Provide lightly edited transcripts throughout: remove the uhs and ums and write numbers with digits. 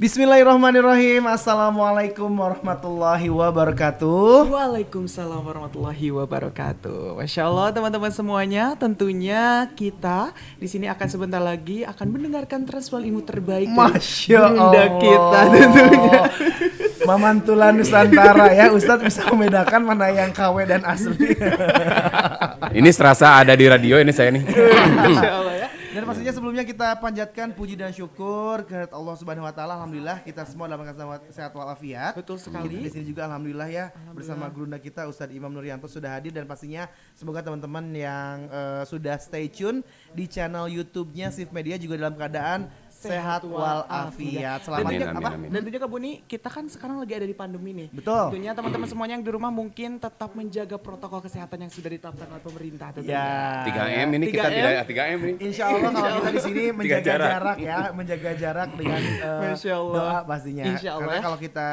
Bismillahirrahmanirrahim. Assalamualaikum warahmatullahi wabarakatuh. Waalaikumsalam warahmatullahi wabarakatuh. Masya Allah teman-teman semuanya, tentunya kita di sini akan sebentar lagi akan mendengarkan transfer ilmu terbaik Masya Bunda Allah. kita tentunya. Mamantulan Nusantara ya, Ustadz bisa membedakan mana yang KW dan asli. Ini serasa ada di radio ini saya nih. Masya Allah ya. Dan pastinya sebelumnya kita panjatkan puji dan syukur kehadirat Allah Subhanahu wa taala. Alhamdulillah kita semua dalam keadaan sehat walafiat. Betul sekali. Kita di sini juga alhamdulillah ya bersama gurunda kita Ustadz Imam Nuryanto sudah hadir dan pastinya semoga teman-teman yang sudah stay tune di channel YouTube-nya Sif Media juga dalam keadaan sehat walafiat. Selamat Tentunya, Amin, apa? amin. Dan tentunya Kak Buni, kita kan sekarang lagi ada di pandemi nih. Betul. Tentunya teman-teman semuanya yang di rumah mungkin tetap menjaga protokol kesehatan yang sudah ditetapkan oleh pemerintah tentunya. Ya. 3M ini kita 3M. tidak 3M ini. Insya Allah kalau kita di sini menjaga jarak. jarak ya, menjaga jarak dengan Masya Allah. doa pastinya. Insya Allah. Karena kalau kita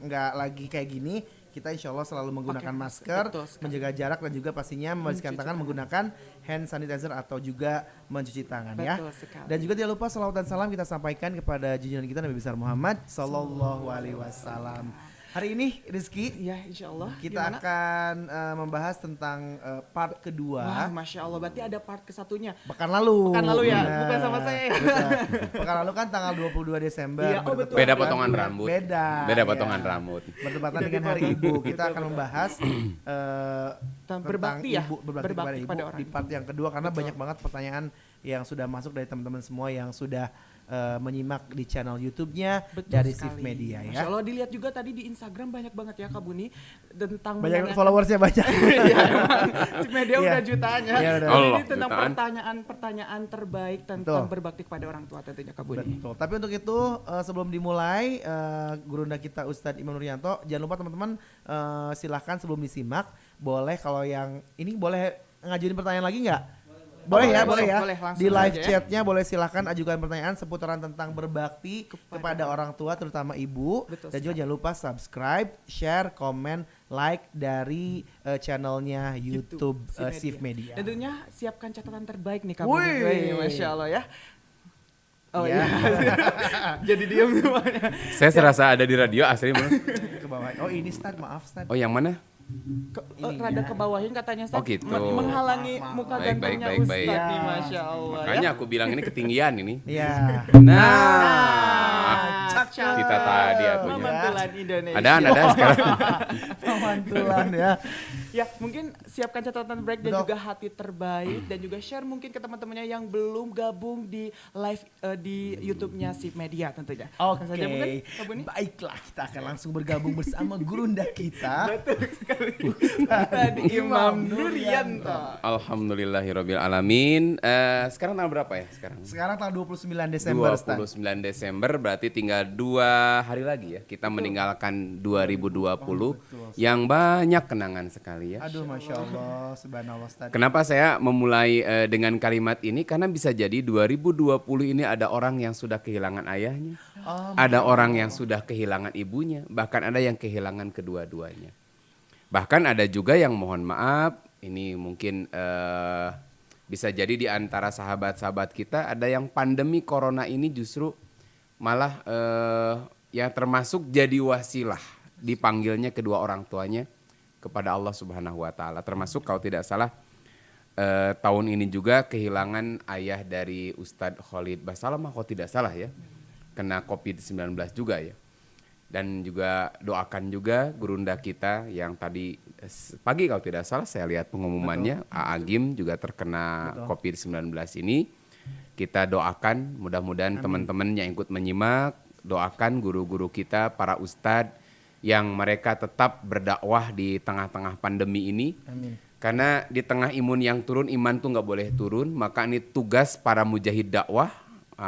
nggak lagi kayak gini, kita insya Allah selalu menggunakan Oke, masker, betul sekali. menjaga jarak dan juga pastinya membersihkan tangan menggunakan hand sanitizer atau juga mencuci tangan ya. Betul sekali. Dan juga jangan lupa salawat dan salam kita sampaikan kepada junjungan kita Nabi besar Muhammad Sallallahu Alaihi Wasallam. Hari ini Rizky Ya insya Allah. kita Gimana? akan membahas tentang part Wah, kedua. Masya Allah, berarti ada part kesatunya. Pekan lalu. Pekan lalu ya, Benar. bukan sama saya ya. Betul. Pekan lalu kan tanggal 22 Desember. Iya, oh betul. Beda potongan rambut. Beda. Beda ya. potongan rambut. Bertepatan Beda dengan Hari dipotong. Ibu, kita akan membahas tentang berbakti ya? ibu, berbakti kepada ibu Berbakti pada orang di part yang kedua karena Betul. banyak banget pertanyaan yang sudah masuk dari teman-teman semua yang sudah menyimak di channel YouTube-nya Betul dari Sif sekali. Media Masya ya. Allah, dilihat juga tadi di Instagram banyak banget ya Kak Buni tentang Banyak menanyakan- followersnya banyak. Iya, emang. Si media Iya. udah jutaan ya. Iya, udah. Allah, Ini tentang jutaan. pertanyaan terbaik tentang Betul. berbakti kepada orang tua tentunya Kak Buni. Betul. Tapi untuk itu sebelum dimulai gurunda kita Ustadz Imam Nuryanto, jangan lupa teman-teman silahkan sebelum disimak boleh kalau yang ini boleh ngajuin pertanyaan lagi nggak? Boleh ya, boleh ya. boleh, langsung Di live aja ya. chatnya boleh silahkan ajukan pertanyaan seputaran tentang berbakti kepada orang tua terutama ibu. Betul Dan juga jangan lupa subscribe, share, komen, like dari channelnya YouTube Sif Media. Dan tentunya siapkan catatan terbaik nih Kak Wih. Buni. Wih, Masya Allah ya. Oh Ya. iya. Jadi diam semuanya. Saya serasa ada di radio asli bener. Ke bawah. Oh ini Stad, maaf Stad. Oh yang mana? Ininya. Rada ke bawahin katanya Ustaz. Oh, gitu. Menghalangi Maaf, muka Baik, baik, gantengnya baik, Ustaz baik. nih, Ya. Masya Allah Makanya ya. aku bilang ini ketinggian ini. Iya. Nah, cakep. kita tadi atunya. Pemantulan Indonesia. Ada sekarang. Pemantulan ya. Ya mungkin siapkan catatan break dan Betul. juga hati terbaik dan juga share mungkin ke teman-temannya yang belum gabung di live di YouTube-nya Sif Media tentunya. Oke, Langsung aja mungkin, Kak Buni? baiklah kita akan langsung bergabung bersama gurunda kita. Betul sekali. Tadi Imam Nuryanto. Alhamdulillahirabbil alamin. Sekarang tanggal berapa ya sekarang? Sekarang tanggal 29 Desember, Stan. 29 Desember berarti tinggal 2 hari lagi ya kita meninggalkan 2020 yang banyak kenangan sekali ya. Aduh, Masya Allah, subhanallah, Stan. Kenapa saya memulai dengan kalimat ini? Karena bisa jadi 2020 ini ada orang yang sudah kehilangan ayahnya, ada orang yang sudah kehilangan ibunya, bahkan ada yang kehilangan kedua-duanya. Bahkan ada juga yang mohon maaf, ini mungkin bisa jadi di antara sahabat-sahabat kita ada yang pandemi corona ini justru malah yang termasuk jadi wasilah dipanggilnya kedua orang tuanya kepada Allah Subhanahu wa taala. Termasuk kalau tidak salah tahun ini juga kehilangan ayah dari Ustadz Khalid Basalamah kalau tidak salah ya. Kena COVID-19 juga ya. Dan juga doakan juga gurunda kita yang tadi pagi kalau tidak salah saya lihat pengumumannya Agim juga terkena COVID-19 ini. Kita doakan mudah-mudahan teman-teman yang ikut menyimak, doakan guru-guru kita, para ustadz yang mereka tetap berdakwah di tengah-tengah pandemi ini. Amin. Karena di tengah imun yang turun, iman tuh nggak boleh turun. Maka ini tugas para mujahid dakwah,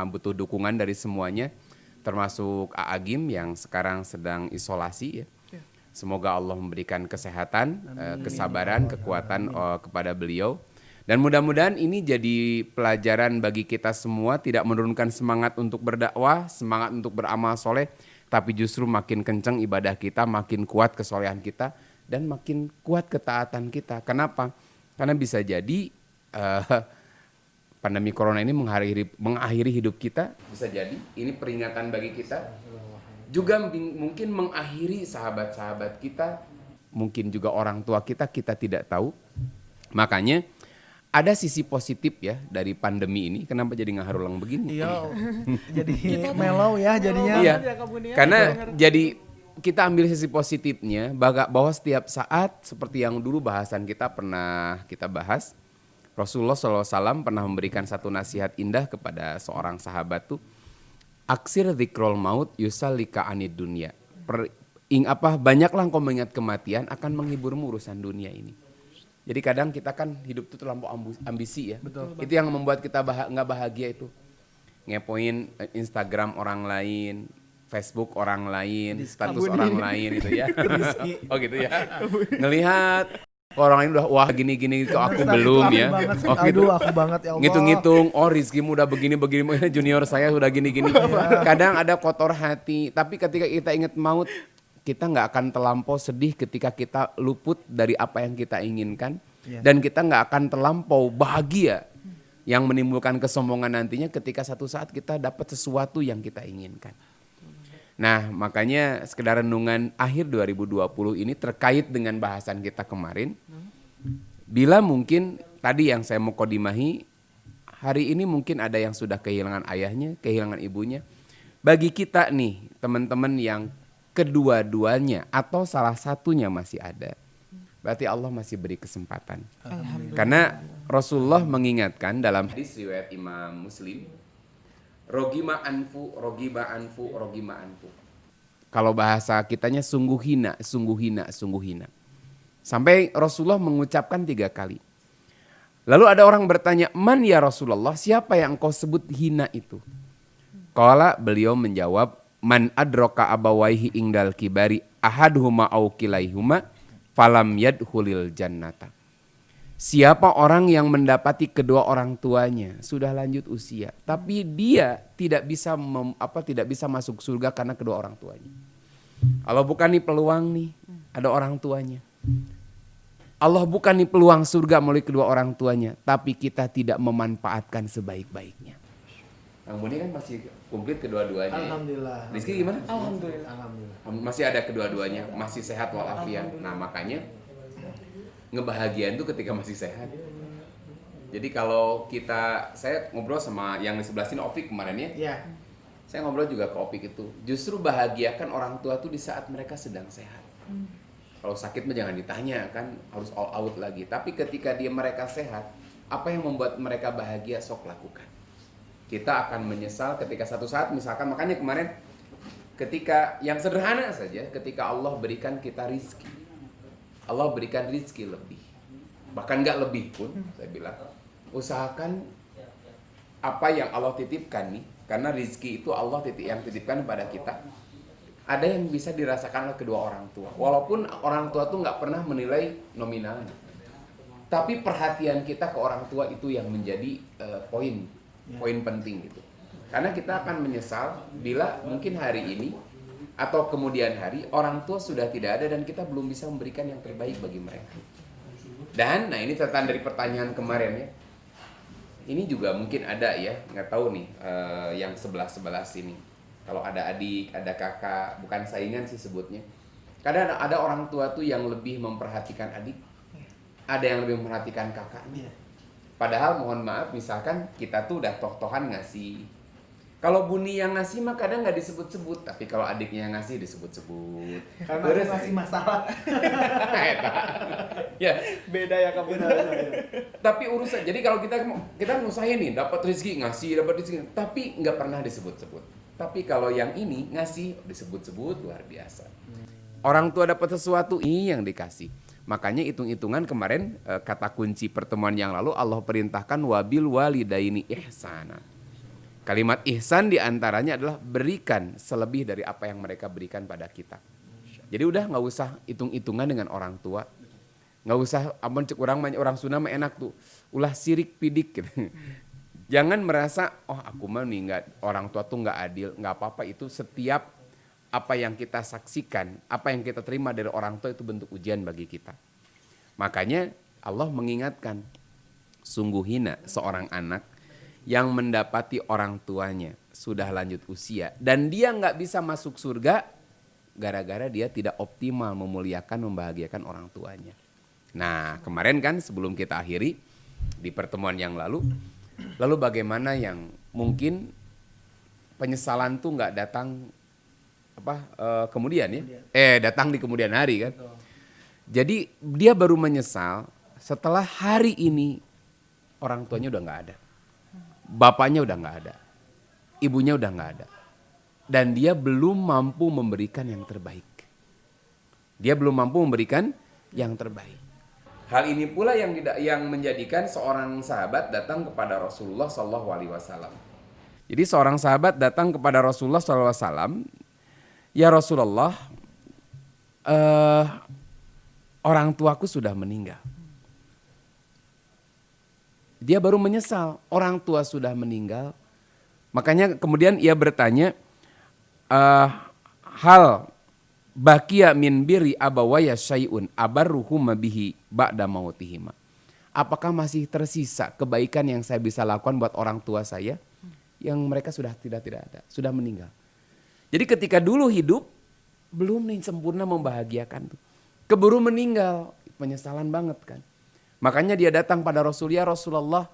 butuh dukungan dari semuanya. Termasuk Agim yang sekarang sedang isolasi ya. Semoga Allah memberikan kesehatan, kesabaran, kekuatan kepada beliau. Dan mudah-mudahan ini jadi pelajaran bagi kita semua, tidak menurunkan semangat untuk berdakwah, semangat untuk beramal soleh, tapi justru makin kencang ibadah kita, makin kuat kesolehan kita, dan makin kuat ketaatan kita. Kenapa? Karena bisa jadi pandemi corona ini mengakhiri hidup kita, bisa jadi ini peringatan bagi kita. Juga mungkin mengakhiri sahabat-sahabat kita, mungkin juga orang tua kita tidak tahu. Makanya ada sisi positif ya dari pandemi ini. Kenapa jadi ngaharulang begini? Iya, jadi mellow ya jadinya. Iya, karena jadi kita ambil sisi positifnya bahwa setiap saat seperti yang dulu bahasan kita pernah kita bahas, Rasulullah SAW pernah memberikan satu nasihat indah kepada seorang sahabat tuh, aksir dzikrul maut yusallika anid dunya. Banyaklah engkau mengingat kematian akan menghiburmu urusan dunia ini. Jadi kadang kita kan hidup tuh terlampau ambisi ya. Betul. Itu yang membuat kita nggak bahagia itu. Ngepoin Instagram orang lain, Facebook orang lain, status orang lain itu ya. Oh gitu ya. Ngelihat orang lain udah wah gini-gini itu aku belum ya. Oh gitu. Aduh aku banget ya Allah. Ngitung-ngitung, oh rizkimu udah begini-begini, junior saya udah gini-gini. Kadang ada kotor hati, tapi ketika kita ingat maut, kita nggak akan terlampau sedih ketika kita luput dari apa yang kita inginkan. Dan kita nggak akan terlampau bahagia yang menimbulkan kesombongan nantinya ketika satu saat kita dapat sesuatu yang kita inginkan. Nah makanya sekedar renungan akhir 2020 ini terkait dengan bahasan kita kemarin. Bila mungkin tadi yang saya mau kodimahi, hari ini mungkin ada yang sudah kehilangan ayahnya, kehilangan ibunya. Bagi kita nih teman-teman yang kedua-duanya atau salah satunya masih ada, berarti Allah masih beri kesempatan. Karena Rasulullah mengingatkan dalam hadis riwayat Imam Muslim, rogima anfu. Kalau bahasa kitanya sungguh hina. Sampai Rasulullah mengucapkan 3 kali. Lalu ada orang bertanya, man ya Rasulullah, siapa yang engkau sebut hina itu? Qala, beliau menjawab, man adroka abawaihi ingdal kibari ahaduhuma au kilaihuma falam yadkhulil jannata. Siapa orang yang mendapati kedua orang tuanya sudah lanjut usia, tapi dia tidak bisa masuk surga karena kedua orang tuanya. Allah bukan nih peluang nih, ada orang tuanya. Allah bukan nih peluang surga melalui kedua orang tuanya, tapi kita tidak memanfaatkan sebaik-baiknya. Kang Buni kan masih komplit kedua-duanya. Alhamdulillah. Rizky gimana? Alhamdulillah. Masih ada kedua-duanya, masih sehat walafiat. Nah makanya ngebahagiaan tuh ketika masih sehat. Jadi kalau saya ngobrol sama yang di sebelah sini Opik kemarin ya. Iya. Saya ngobrol juga ke Opik itu. Justru bahagiakan orang tua tuh di saat mereka sedang sehat. Kalau sakit mah jangan ditanya kan, harus all out lagi. Tapi ketika mereka sehat, apa yang membuat mereka bahagia sok lakukan. Kita akan menyesal ketika satu saat misalkan, makanya kemarin ketika yang sederhana saja, ketika Allah berikan kita rizki, Allah berikan rizki lebih, bahkan gak lebih pun, saya bilang usahakan apa yang Allah titipkan nih, karena rizki itu Allah yang titipkan kepada kita, ada yang bisa dirasakan oleh kedua orang tua, walaupun orang tua tuh gak pernah menilai nominalnya, tapi perhatian kita ke orang tua itu yang menjadi poin penting gitu. Karena kita akan menyesal bila mungkin hari ini atau kemudian hari orang tua sudah tidak ada dan kita belum bisa memberikan yang terbaik bagi mereka. Dan nah ini catatan dari pertanyaan kemarin ya. Ini juga mungkin ada ya, nggak tahu nih yang sebelah sini. Kalau ada adik, ada kakak, bukan saingan sih sebutnya. Kadang ada orang tua tuh yang lebih memperhatikan adik, ada yang lebih memperhatikan kakaknya. Padahal mohon maaf misalkan kita tuh udah toh-tohan ngasih. Kalau Buni yang ngasih mah kadang nggak disebut-sebut, tapi kalau adiknya yang ngasih disebut-sebut. Karena aku ngasih masalah. Ya Beda ya kamu. tapi urusan. Jadi kalau kita ngusahin nih dapat rezeki dapat rezeki, tapi nggak pernah disebut-sebut. Tapi kalau yang ini ngasih disebut-sebut luar biasa. Orang tua dapat sesuatu ini yang dikasih. Makanya hitung-hitungan kemarin kata kunci pertemuan yang lalu Allah perintahkan wabil walidaini ihsana. Kalimat ihsan diantaranya adalah berikan selebih dari apa yang mereka berikan pada kita. Jadi udah nggak usah hitung-hitungan dengan orang tua, nggak usah orang Sunda mah enak tuh, ulah sirik pidik. Gitu. Jangan merasa aku mah nih orang tua tuh nggak adil, nggak apa-apa itu setiap apa yang kita saksikan, apa yang kita terima dari orang tua itu bentuk ujian bagi kita. Makanya Allah mengingatkan, sungguh hina seorang anak yang mendapati orang tuanya sudah lanjut usia dan dia nggak bisa masuk surga gara-gara dia tidak optimal memuliakan, membahagiakan orang tuanya. Nah, kemarin kan sebelum kita akhiri di pertemuan yang lalu bagaimana yang mungkin penyesalan tuh nggak datang kemudian ya, datang di kemudian hari kan. Betul. Jadi dia baru menyesal setelah hari ini orang tuanya udah nggak ada, bapaknya udah nggak ada, ibunya udah nggak ada, dan dia belum mampu memberikan yang terbaik. Dia belum mampu memberikan yang terbaik. Hal ini pula yang menjadikan seorang sahabat datang kepada Rasulullah SAW. Jadi seorang sahabat datang kepada Rasulullah SAW, ya Rasulullah, orang tuaku sudah meninggal. Dia baru menyesal, orang tua sudah meninggal. Makanya kemudian ia bertanya, hal baqiya min birri abawaya syai'un abarruhuma bihi ba'da mautihima. Apakah masih tersisa kebaikan yang saya bisa lakukan buat orang tua saya yang mereka sudah tidak ada, sudah meninggal. Jadi ketika dulu hidup belum nih sempurna membahagiakan tuh. Keburu meninggal, penyesalan banget kan. Makanya dia datang pada Rasulullah,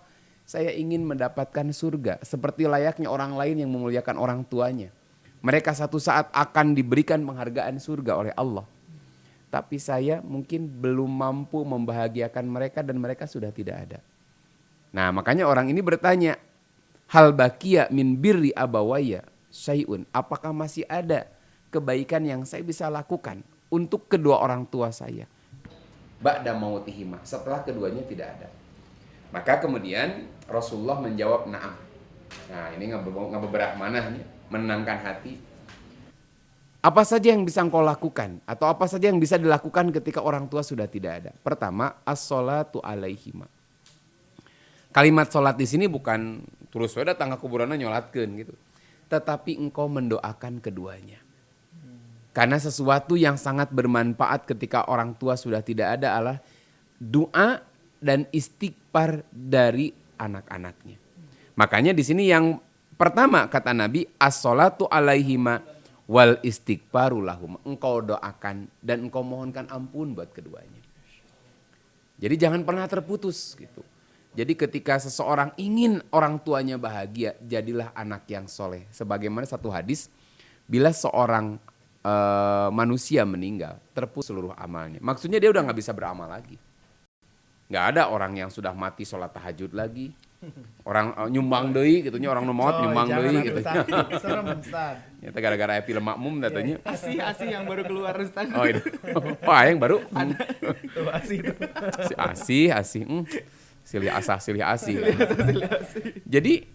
saya ingin mendapatkan surga seperti layaknya orang lain yang memuliakan orang tuanya. Mereka satu saat akan diberikan penghargaan surga oleh Allah. Tapi saya mungkin belum mampu membahagiakan mereka dan mereka sudah tidak ada. Nah, makanya orang ini bertanya, hal baqiya min birri abawaya syai'un, apakah masih ada kebaikan yang saya bisa lakukan untuk kedua orang tua saya ba'da mautihima, setelah keduanya tidak ada. Maka kemudian Rasulullah menjawab na'am. Nah, ini beberapa manahnya, menenangkan hati. Apa saja yang bisa engkau lakukan atau apa saja yang bisa dilakukan ketika orang tua sudah tidak ada? Pertama, as-sholatu alaihima. Kalimat sholat di sini bukan terus we datang ke kuburanna nyolatkeun gitu. Tetapi engkau mendoakan keduanya. Karena sesuatu yang sangat bermanfaat ketika orang tua sudah tidak ada adalah doa dan istighfar dari anak-anaknya. Makanya di sini yang pertama kata Nabi, as-sholatu alaihima wal istighfaru lahum. Engkau doakan dan engkau mohonkan ampun buat keduanya. Jadi jangan pernah terputus gitu. Jadi ketika seseorang ingin orang tuanya bahagia, jadilah anak yang soleh. Sebagaimana satu hadis, bila seorang manusia meninggal, terputus seluruh amalnya. Maksudnya dia udah gak bisa beramal lagi. Gak ada orang yang sudah mati sholat tahajud lagi. Orang nyumbang deui gitunya, orang nomot nyumbang deui gitu. Serem Ustaz. Nyata gara-gara film makmum katanya. Asi yang baru keluar Ustaz. Oh itu. Oh yang baru? Tuh Asi itu. Si Asi. Silih asih. Jadi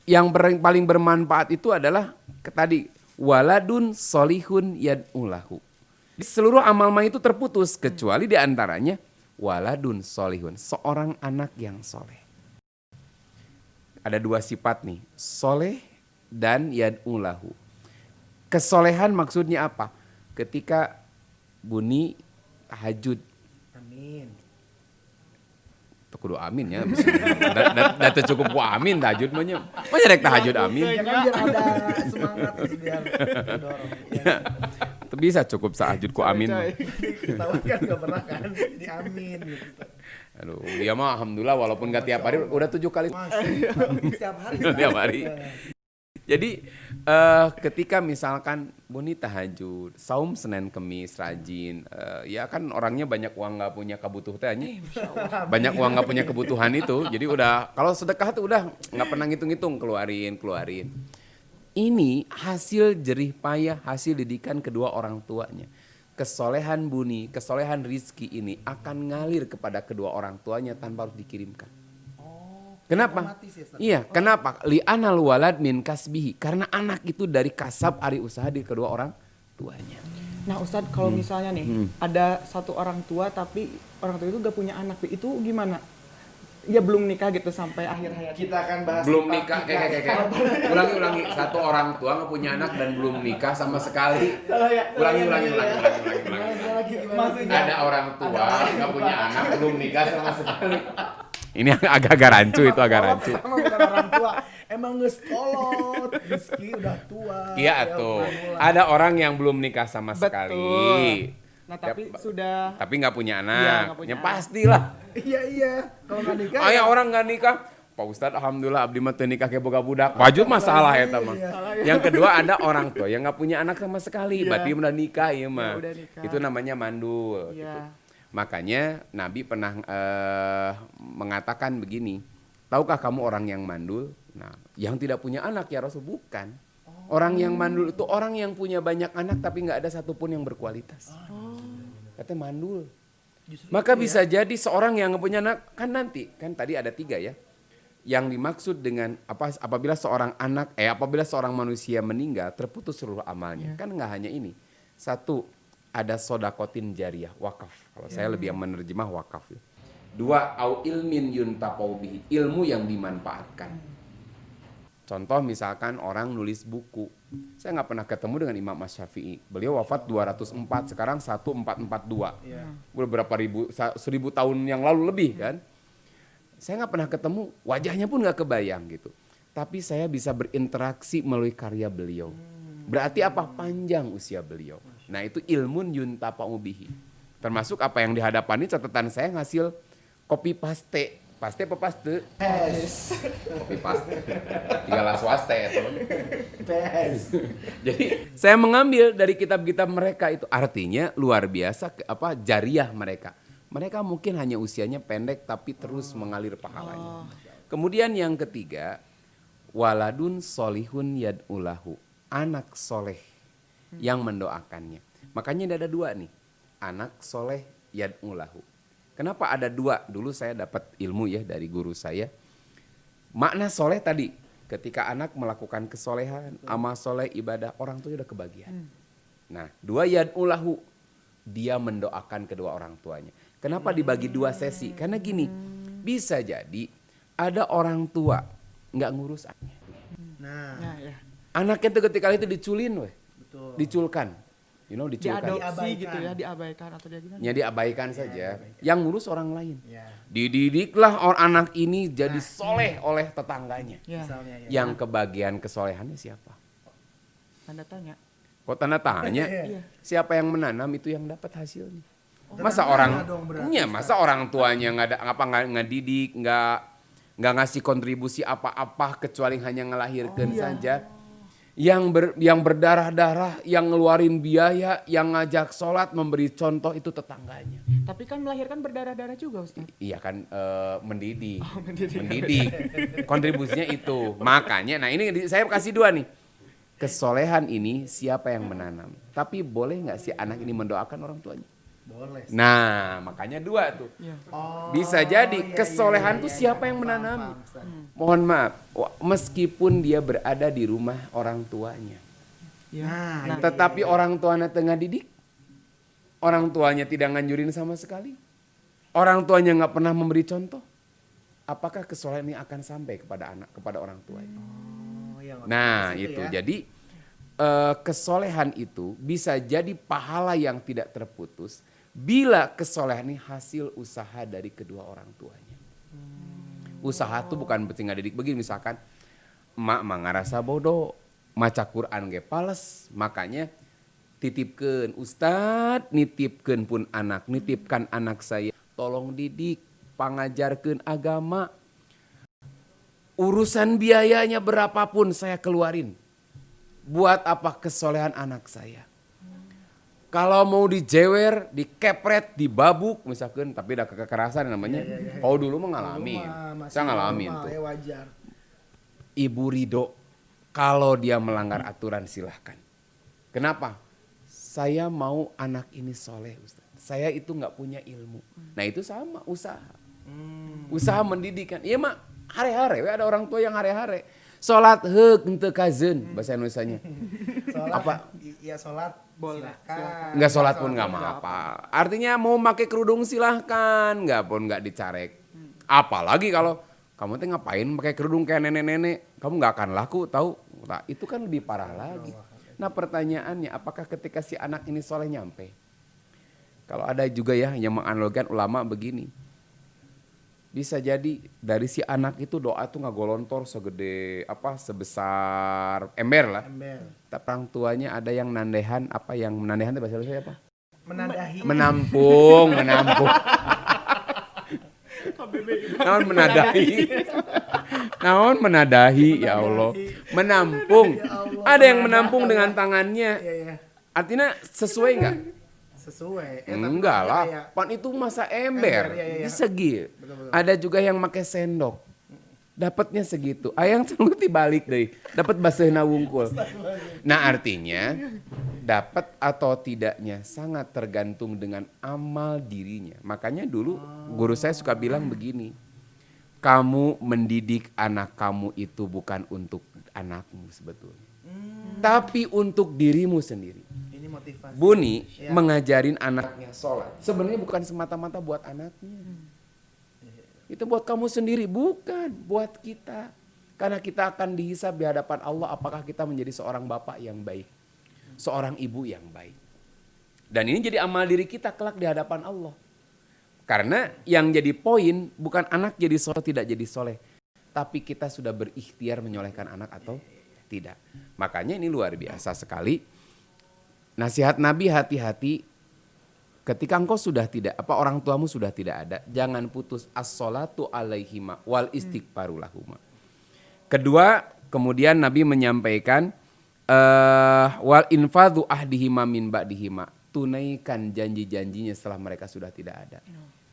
yang paling bermanfaat itu adalah tadi waladun solihun yad'ulahu. Seluruh amal itu terputus kecuali diantaranya waladun solihun, seorang anak yang soleh. Ada dua sifat nih, soleh dan yad'ulahu. Kesolehan maksudnya apa? Ketika bunyi tahajud. Amin. Kudu amin ya. Data cukup ku amin tahajud mah nya. Manya rek tahajud amin. Ya kan biar ada semangat terus biar dorong. Ya. Bisa cukup tahajud ku amin. Tahu kan enggak pernah kan jadi amin gitu. Aduh, dia mah alhamdulillah walaupun enggak tiap hari udah 7 kali. Setiap hari. Tiap hari. Jadi ketika misalkan Buni tahajud, saum Senin Kemis rajin, ya kan orangnya banyak uang nggak punya kebutuhan, banyak uang nggak punya kebutuhan itu, jadi udah kalau sedekah tuh udah nggak pernah ngitung-ngitung keluarin. Ini hasil jerih payah, hasil didikan kedua orang tuanya. Kesolehan Buni, kesolehan Rizki ini akan ngalir kepada kedua orang tuanya tanpa harus dikirimkan. Kenapa? Iya, kenapa? Li'anal walad min kasbihi. Karena anak itu dari kasab ari usaha di kedua orang tuanya. Nah Ustadz, kalau misalnya nih ada satu orang tua tapi orang tua itu gak punya anak, itu gimana? Ya belum nikah gitu sampai akhir hayat. Kita akan bahas belum nikah, ulangi. Satu orang tua nggak punya anak dan belum nikah sama sekali. Ulangi. Maksudnya Ada orang tua nggak punya anak, belum nikah sama sekali. Ini agak-agak rancu itu agak rancu. Emang bukan orang tua, emang geus kolot, Rizky udah tua. Iya tuh. Ada orang yang belum nikah sama sekali. Nah tapi sudah. Tapi nggak punya Iya, anak. nggak punya Ya anak. pastilah. Iya, kalau nggak nikah. Aya orang nggak nikah. Pak Ustadz, alhamdulillah abdi mah teu nikah ke boga budak. Wajib masalah eta mah. Yang kedua ada orang tua yang nggak punya anak sama sekali. Berarti udah nikah ya mah. udah nikah. Itu namanya mandul. Iya. Gitu. Makanya Nabi pernah mengatakan begini. Tahukah kamu orang yang mandul? Nah, yang tidak punya anak ya Rasul, bukan. Orang yang mandul itu orang yang punya banyak anak tapi nggak ada satupun yang berkualitas. Katanya mandul. Maka bisa jadi seorang yang nggak punya anak, kan nanti, kan tadi ada 3 ya. Yang dimaksud dengan apabila seorang manusia meninggal terputus seluruh amalnya. Kan nggak hanya ini. 1, ada sodakotin jariah, wakaf. Kalau saya lebih yang menerjemah wakaf. 2, au ilmin yuntafau bihi, ilmu yang dimanfaatkan. Contoh misalkan orang nulis buku. Saya nggak pernah ketemu dengan Imam Asy-Syafi'i. Beliau wafat 204, sekarang 1442. Beberapa 1000 tahun yang lalu lebih kan. Saya nggak pernah ketemu, wajahnya pun nggak kebayang gitu. Tapi saya bisa berinteraksi melalui karya beliau. Berarti apa? Panjang usia beliau. Nah itu ilmun yuntafa'u bihi. Termasuk apa yang di hadapan ini catatan saya ngasil copy paste. Paste apa paste? Copy paste. Tinggal swaste itu. Jadi saya mengambil dari kitab-kitab mereka itu. Artinya luar biasa jariah mereka. Mereka mungkin hanya usianya pendek tapi terus mengalir pahalanya. Kemudian yang ketiga, waladun solihun yad'ulahu, anak soleh yang mendoakannya. Makanya ada 2 nih, anak soleh yad'ulahu. Kenapa ada 2? Dulu saya dapat ilmu ya dari guru saya. Makna soleh tadi, ketika anak melakukan kesolehan, amal soleh, ibadah, orang tua udah kebagian. Nah 2 yad'ulahu, dia mendoakan kedua orang tuanya. Kenapa dibagi 2 sesi? Karena gini, bisa jadi ada orang tua nggak ngurus anaknya. Nah, ya. Anaknya tuh ketika itu diculin, betul. diculkan. Diculkan. Diadopsi gitu ya, diabaikan atau dia gimana? Ya diabaikan saja. Yang ngurus orang lain. Ya. Dididiklah anak ini jadi soleh oleh tetangganya. Ya. Misalnya ya. Yang kebagian kesolehannya siapa? Tanda tanya. Kok tanda tanya? Iya. Siapa yang menanam itu yang dapat hasilnya. Masa Tetangganya dong berarti, masa orang tuanya nggak ngedidik, nggak ngasih kontribusi apa-apa kecuali hanya ngelahirkan saja. Yang berdarah-darah, yang ngeluarin biaya, yang ngajak sholat, memberi contoh itu tetangganya. Tapi kan melahirkan berdarah-darah juga Ustaz. Iya kan mendidik. Mendidik. Kontribusinya itu. Makanya nah ini saya kasih 2 nih. Kesolehan ini siapa yang menanam? Tapi boleh nggak sih anak ini mendoakan orang tuanya? Boleh. Nah, makanya 2 tuh. Bisa jadi kesolehan tuh siapa yang menanam? Mohon maaf, meskipun dia berada di rumah orang tuanya. Nah, Tetapi orang tuanya tengah didik. Orang tuanya tidak nganjurin sama sekali. Orang tuanya nggak pernah memberi contoh. Apakah kesolehan ini akan sampai kepada orang tuanya? Nah, itu. Jadi kesolehan itu bisa jadi pahala yang tidak terputus bila kesolehan ini hasil usaha dari kedua orang tuanya. Usaha itu bukan berarti ngadidik begini, misalkan emak mah ngarasa bodoh, maca Quran ge pales, makanya titipkeun Ustad, nitipkeun pun anak, nitipkan anak saya, tolong didik, pangajarkeun agama. Urusan biayanya berapapun saya keluarin. Buat apa kesolehan anak saya? Kalau mau dijewer, dikepret, dibabuk misalkan, tapi udah kekerasan namanya. Oh dulu mengalami, saya ngalamin tuh. Wajar. Ibu ridho kalau dia melanggar aturan silahkan. Kenapa? Saya mau anak ini soleh Ustaz. Saya itu nggak punya ilmu. Nah itu sama usaha. Usaha mendidikan. Iya mak, hare-hare. Ada orang tua yang hare-hare. Sholat heuk henteu kazeun bahasa Indonesianya. Apa? Iya sholat silakan. Enggak sholat pun enggak apa-apa. Artinya mau pakai kerudung silahkan, enggak dicarek. Apalagi kalau kamu teh ngapain pakai kerudung kayak nenek-nenek, kamu enggak akan laku tahu. Nah, itu kan lebih parah lagi. Nah, pertanyaannya apakah ketika si anak ini soleh nyampe? Kalau ada juga ya yang menganalogikan ulama begini. Bisa jadi dari si anak itu doa tuh nggak golontor segede apa sebesar ember lah. Ember. Tapi orang tuanya ada yang nandehan apa yang menandehan itu bahasa Indonesia apa? Menadahi. Menampung. Naon menadahi. Naon menadahi ya Allah. Menampung. Ada yang menampung dengan tangannya. Iya. Artinya sesuai nggak? Sesuai. Enggak tapi lah, kayak- pan itu masa ember, Iya. segi. Betul. Ada juga yang pakai sendok, dapatnya segitu. Ayang tunggu dibalik deh, dapat basahna wungkul. Nah artinya dapat atau tidaknya sangat tergantung dengan amal dirinya. Makanya dulu guru saya suka bilang begini, kamu mendidik anak kamu itu bukan untuk anakmu sebetulnya, tapi untuk dirimu sendiri. Ini motivasi. Buni Ya. mengajarin anaknya sholat. Sebenarnya bukan semata-mata buat anaknya. Itu buat kamu sendiri, bukan buat kita. Karena kita akan dihisab di hadapan Allah apakah kita menjadi seorang bapak yang baik. Seorang ibu yang baik. Dan ini jadi amal diri kita kelak di hadapan Allah. Karena yang jadi poin bukan anak jadi soleh tidak jadi soleh. Tapi kita sudah berikhtiar menyolehkan anak atau tidak. Makanya ini luar biasa sekali. Nasihat Nabi hati-hati ketika engkau sudah tidak orang tuamu sudah tidak ada, jangan putus as-sholatu alaihima wal istighfaru lahuma. Kedua, kemudian Nabi menyampaikan wal infadhu ahdihima min ba'dihima, tunaikan janji-janjinya setelah mereka sudah tidak ada.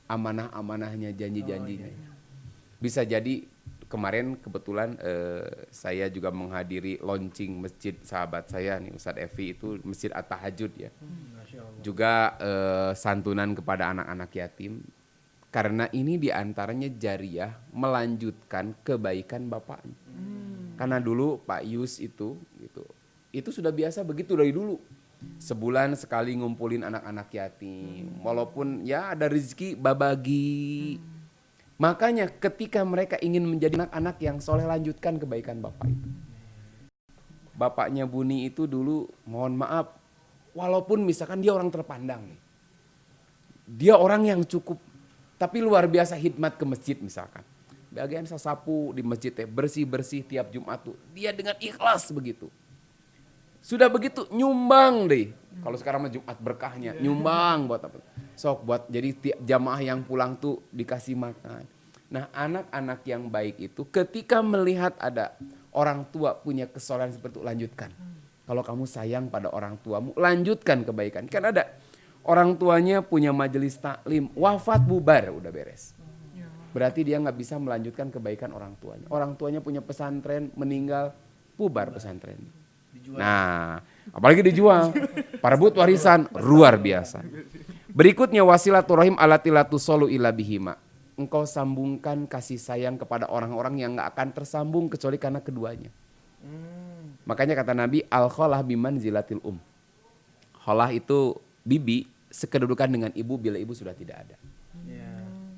Amanah-amanahnya, janji-janjinya. Bisa jadi kemarin kebetulan saya juga menghadiri launching masjid sahabat saya nih Ustadz Evi itu Masjid At-Tahajud ya. Juga santunan kepada anak-anak yatim. Karena ini diantaranya jariah melanjutkan kebaikan bapaknya. Karena dulu Pak Yus itu sudah biasa begitu dari dulu. Sebulan sekali ngumpulin anak-anak yatim. Walaupun ya ada rezeki babagi. Makanya ketika mereka ingin menjadi anak-anak yang soleh, lanjutkan kebaikan bapak itu. Bapaknya Buni itu dulu mohon maaf, walaupun misalkan dia orang terpandang nih. Dia orang yang cukup, tapi luar biasa hikmat ke masjid misalkan. Bagian sasapu di masjid bersih-bersih tiap Jumat tuh. Dia dengan ikhlas begitu. Sudah begitu nyumbang deh. Kalau sekarang mah Jumat berkahnya, nyumbang buat apa? Sok buat jadi tiap jamaah yang pulang tuh dikasih makan. Nah anak-anak yang baik itu ketika melihat ada orang tua punya kesolehan seperti itu, lanjutkan. Kalau kamu sayang pada orang tuamu, lanjutkan kebaikan. Kan ada orang tuanya punya majelis taklim, wafat bubar, udah beres. Berarti dia nggak bisa melanjutkan kebaikan orang tuanya. Orang tuanya punya pesantren, meninggal, bubar pesantren. Nah, apalagi dijual. Parebut warisan luar biasa. Berikutnya wasilaturahim alatilatu solu ila bihima. Engkau sambungkan kasih sayang kepada orang-orang yang gak akan tersambung kecuali karena keduanya. Makanya kata Nabi al-kholah biman zilatil kholah itu bibi sekedudukan dengan ibu bila ibu sudah tidak ada.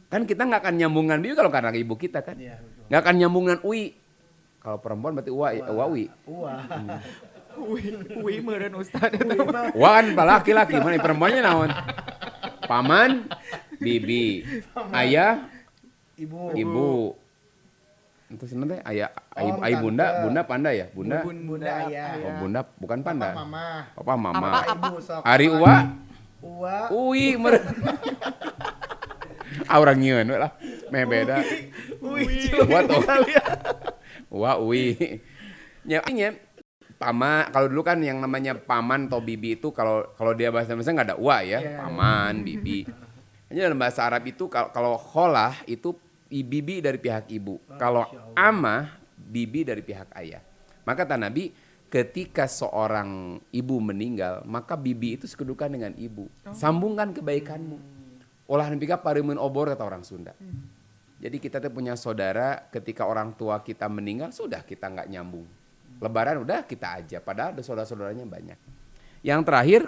Kan kita gak akan nyambungan bibi kalau karena ibu kita kan. Gak akan nyambungan ui. Kalau perempuan berarti uwi. Uwi meureun Ustaz. Wah kan laki-laki, mana perempuannya naon? Paman, bibi, ayah, ibu. Terus nanti ayah, bunda panda ya? Bunda ayah. Oh, bunda bukan panda. Papa mama. Papa mama. Ibu sok. Ari Uwa. Uwi orang nyieun lah. Meh beda. Buat uwi. Nyanya kalau dulu kan yang namanya paman atau bibi itu kalau dia bahasa Indonesia nggak ada wa ya, paman, bibi. Hanya dalam bahasa Arab itu kalau kholah itu bibi dari pihak ibu, kalau amah bibi dari pihak ayah. Maka kata Nabi ketika seorang ibu meninggal maka bibi itu sekedudukan dengan ibu. Sambungkan kebaikanmu. Olah nepika paremeun obor kata orang Sunda. Jadi kita tuh punya saudara ketika orang tua kita meninggal sudah kita nggak nyambung. Lebaran udah kita aja, padahal ada saudara-saudaranya banyak. Yang terakhir,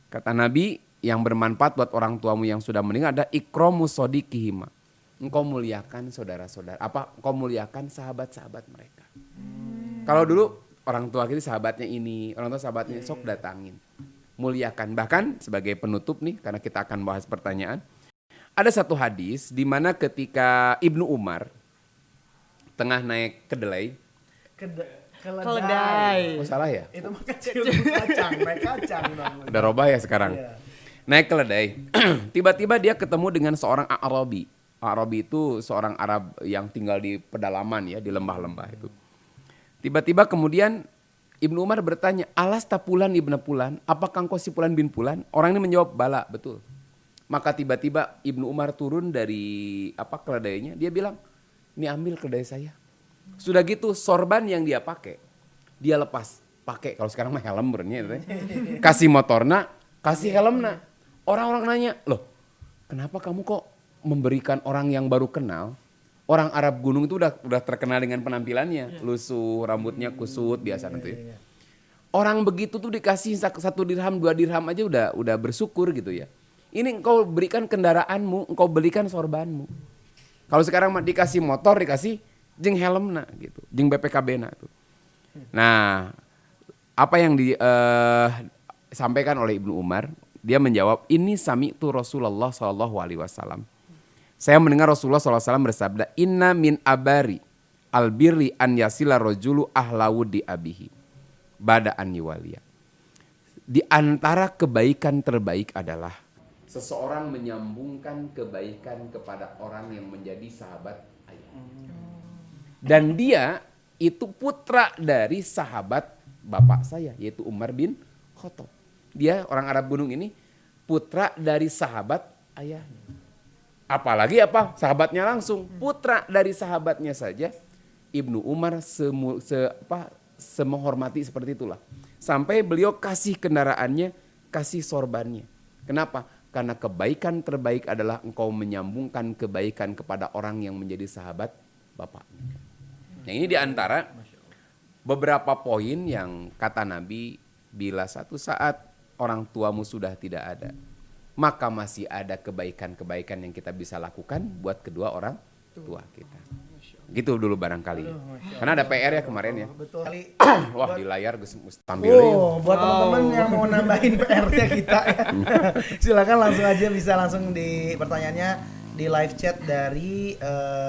kata Nabi, yang bermanfaat buat orang tuamu yang sudah meninggal ada ikromu sodikihima. Engkau muliakan saudara-saudara, engkau muliakan sahabat-sahabat mereka. Kalau dulu orang tua kita sahabatnya ini, orang tua sahabatnya sok datangin. Muliakan, bahkan sebagai penutup nih, karena kita akan bahas pertanyaan. Ada satu hadis di mana ketika Ibnu Umar tengah naik kedelai. Keledai. Oh salah ya? Itu mah kecil kacang, naik kacang namanya. Udah robah ya sekarang. Iya. Naik keledai. Tiba-tiba dia ketemu dengan seorang Arabi. Arabi itu seorang Arab yang tinggal di pedalaman ya, di lembah-lembah itu. Tiba-tiba kemudian Ibnu Umar bertanya, "Alas tapulan ibnu Pulan, apakah engkau si Pulan bin Pulan?" Orang ini menjawab, "Bala, betul." Maka tiba-tiba Ibnu Umar turun dari keledainya, dia bilang, "Ini ambil keledai saya." Sudah gitu sorban yang dia pakai, dia lepas. Pakai, kalau sekarang mah helm berenya. Kasih motorna, kasih helmna. Orang-orang nanya, "Loh, kenapa kamu kok memberikan orang yang baru kenal?" Orang Arab gunung itu udah terkenal dengan penampilannya, lusuh, rambutnya kusut biasa nanti. Orang begitu tuh dikasih 1 dirham, 2 dirham aja udah bersyukur gitu ya. Ini engkau berikan kendaraanmu, engkau belikan sorbanmu. Kalau sekarang mah dikasih motor, dikasih jeung helmna gitu, jeung BPKB-na tuh. Nah, apa yang disampaikan oleh Ibnu Umar, dia menjawab, "Ini sami'tu Rasulullah sallallahu alaihi wasallam." Saya mendengar Rasulullah SAW bersabda, "Inna min abari albirri an yasila rojulu ahlawudi abihi bada an yuwaliya." Di antara kebaikan terbaik adalah seseorang menyambungkan kebaikan kepada orang yang menjadi sahabat ayah. Dan dia itu putra dari sahabat bapak saya, yaitu Umar bin Khattab. Dia orang Arab gunung ini putra dari sahabat ayahnya. Apalagi sahabatnya langsung, putra dari sahabatnya saja. Ibnu Umar semenghormati seperti itulah. Sampai beliau kasih kendaraannya, kasih sorbannya. Kenapa? Karena kebaikan terbaik adalah engkau menyambungkan kebaikan kepada orang yang menjadi sahabat bapaknya. Nah, ini diantara beberapa poin yang kata Nabi, bila satu saat orang tuamu sudah tidak ada, maka masih ada kebaikan-kebaikan yang kita bisa lakukan buat kedua orang tua kita. Gitu dulu barangkali. Karena ada PR ya kemarin ya. Betul. Wah di layar gue tampil ya. Buat teman-teman yang mau nambahin PR-nya kita ya. Silakan langsung aja, bisa langsung di pertanyaannya di live chat dari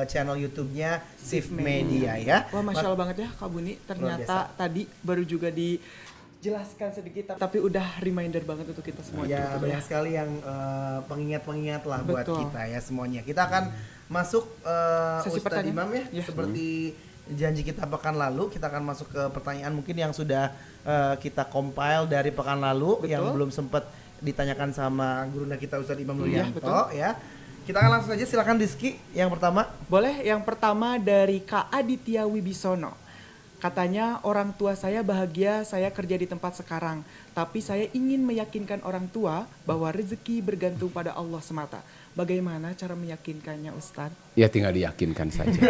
channel YouTube-nya Shift Media ya. Wah, Masya Allah banget ya Kak Buni. Ternyata tadi baru juga dijelaskan sedikit, tapi udah reminder banget untuk kita semua. Ya, banyak sekali yang pengingat-pengingat lah buat kita ya semuanya. Kita akan masuk Ustadz Imam ya. Seperti janji kita pekan lalu, kita akan masuk ke pertanyaan mungkin yang sudah kita compile dari pekan lalu. Yang belum sempat ditanyakan sama gurunda kita Ustadz Imam Nuryanto ya. Kita akan langsung aja, silakan Rizky yang pertama. Boleh, yang pertama dari Kak Aditya Wibisono. Katanya, orang tua saya bahagia saya kerja di tempat sekarang, tapi saya ingin meyakinkan orang tua bahwa rezeki bergantung pada Allah semata. Bagaimana cara meyakinkannya, Ustadz? Ya tinggal diyakinkan saja.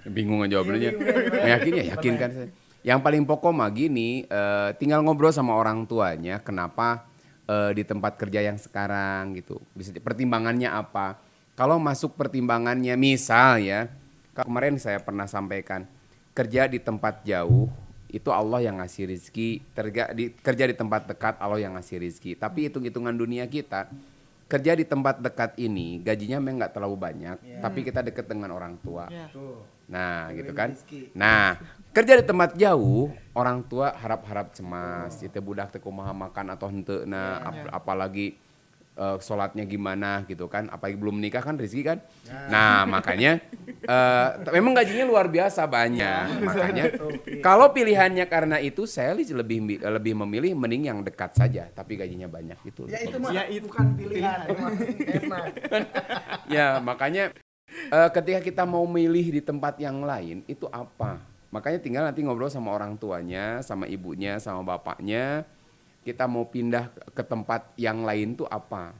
Bingung jawabnya. Yakinkan saja. Yang paling pokok mah gini, tinggal ngobrol sama orang tuanya, kenapa di tempat kerja yang sekarang gitu. Pertimbangannya apa? Kalau masuk pertimbangannya, misal ya, kemarin saya pernah sampaikan, kerja di tempat jauh itu Allah yang ngasih rizki, kerja di tempat dekat Allah yang ngasih rizki. Tapi hitung-hitungan dunia kita, kerja di tempat dekat ini gajinya memang nggak terlalu banyak, tapi kita deket dengan orang tua. Nah gitu kan. Nah kerja di tempat jauh, orang tua harap-harap cemas, itu budak teu kumaha makan atau henteu nah, apalagi sholatnya gimana gitu kan, apalagi belum menikah kan rezeki kan. Nah makanya memang gajinya luar biasa banyak. Makanya kalau pilihannya karena itu, saya lebih memilih mending yang dekat saja tapi gajinya banyak gitu. Ya itu mah bukan pilihan, enak. Ya makanya ketika kita mau milih di tempat yang lain itu apa? Makanya tinggal nanti ngobrol sama orang tuanya, sama ibunya, sama bapaknya. Kita mau pindah ke tempat yang lain tuh apa?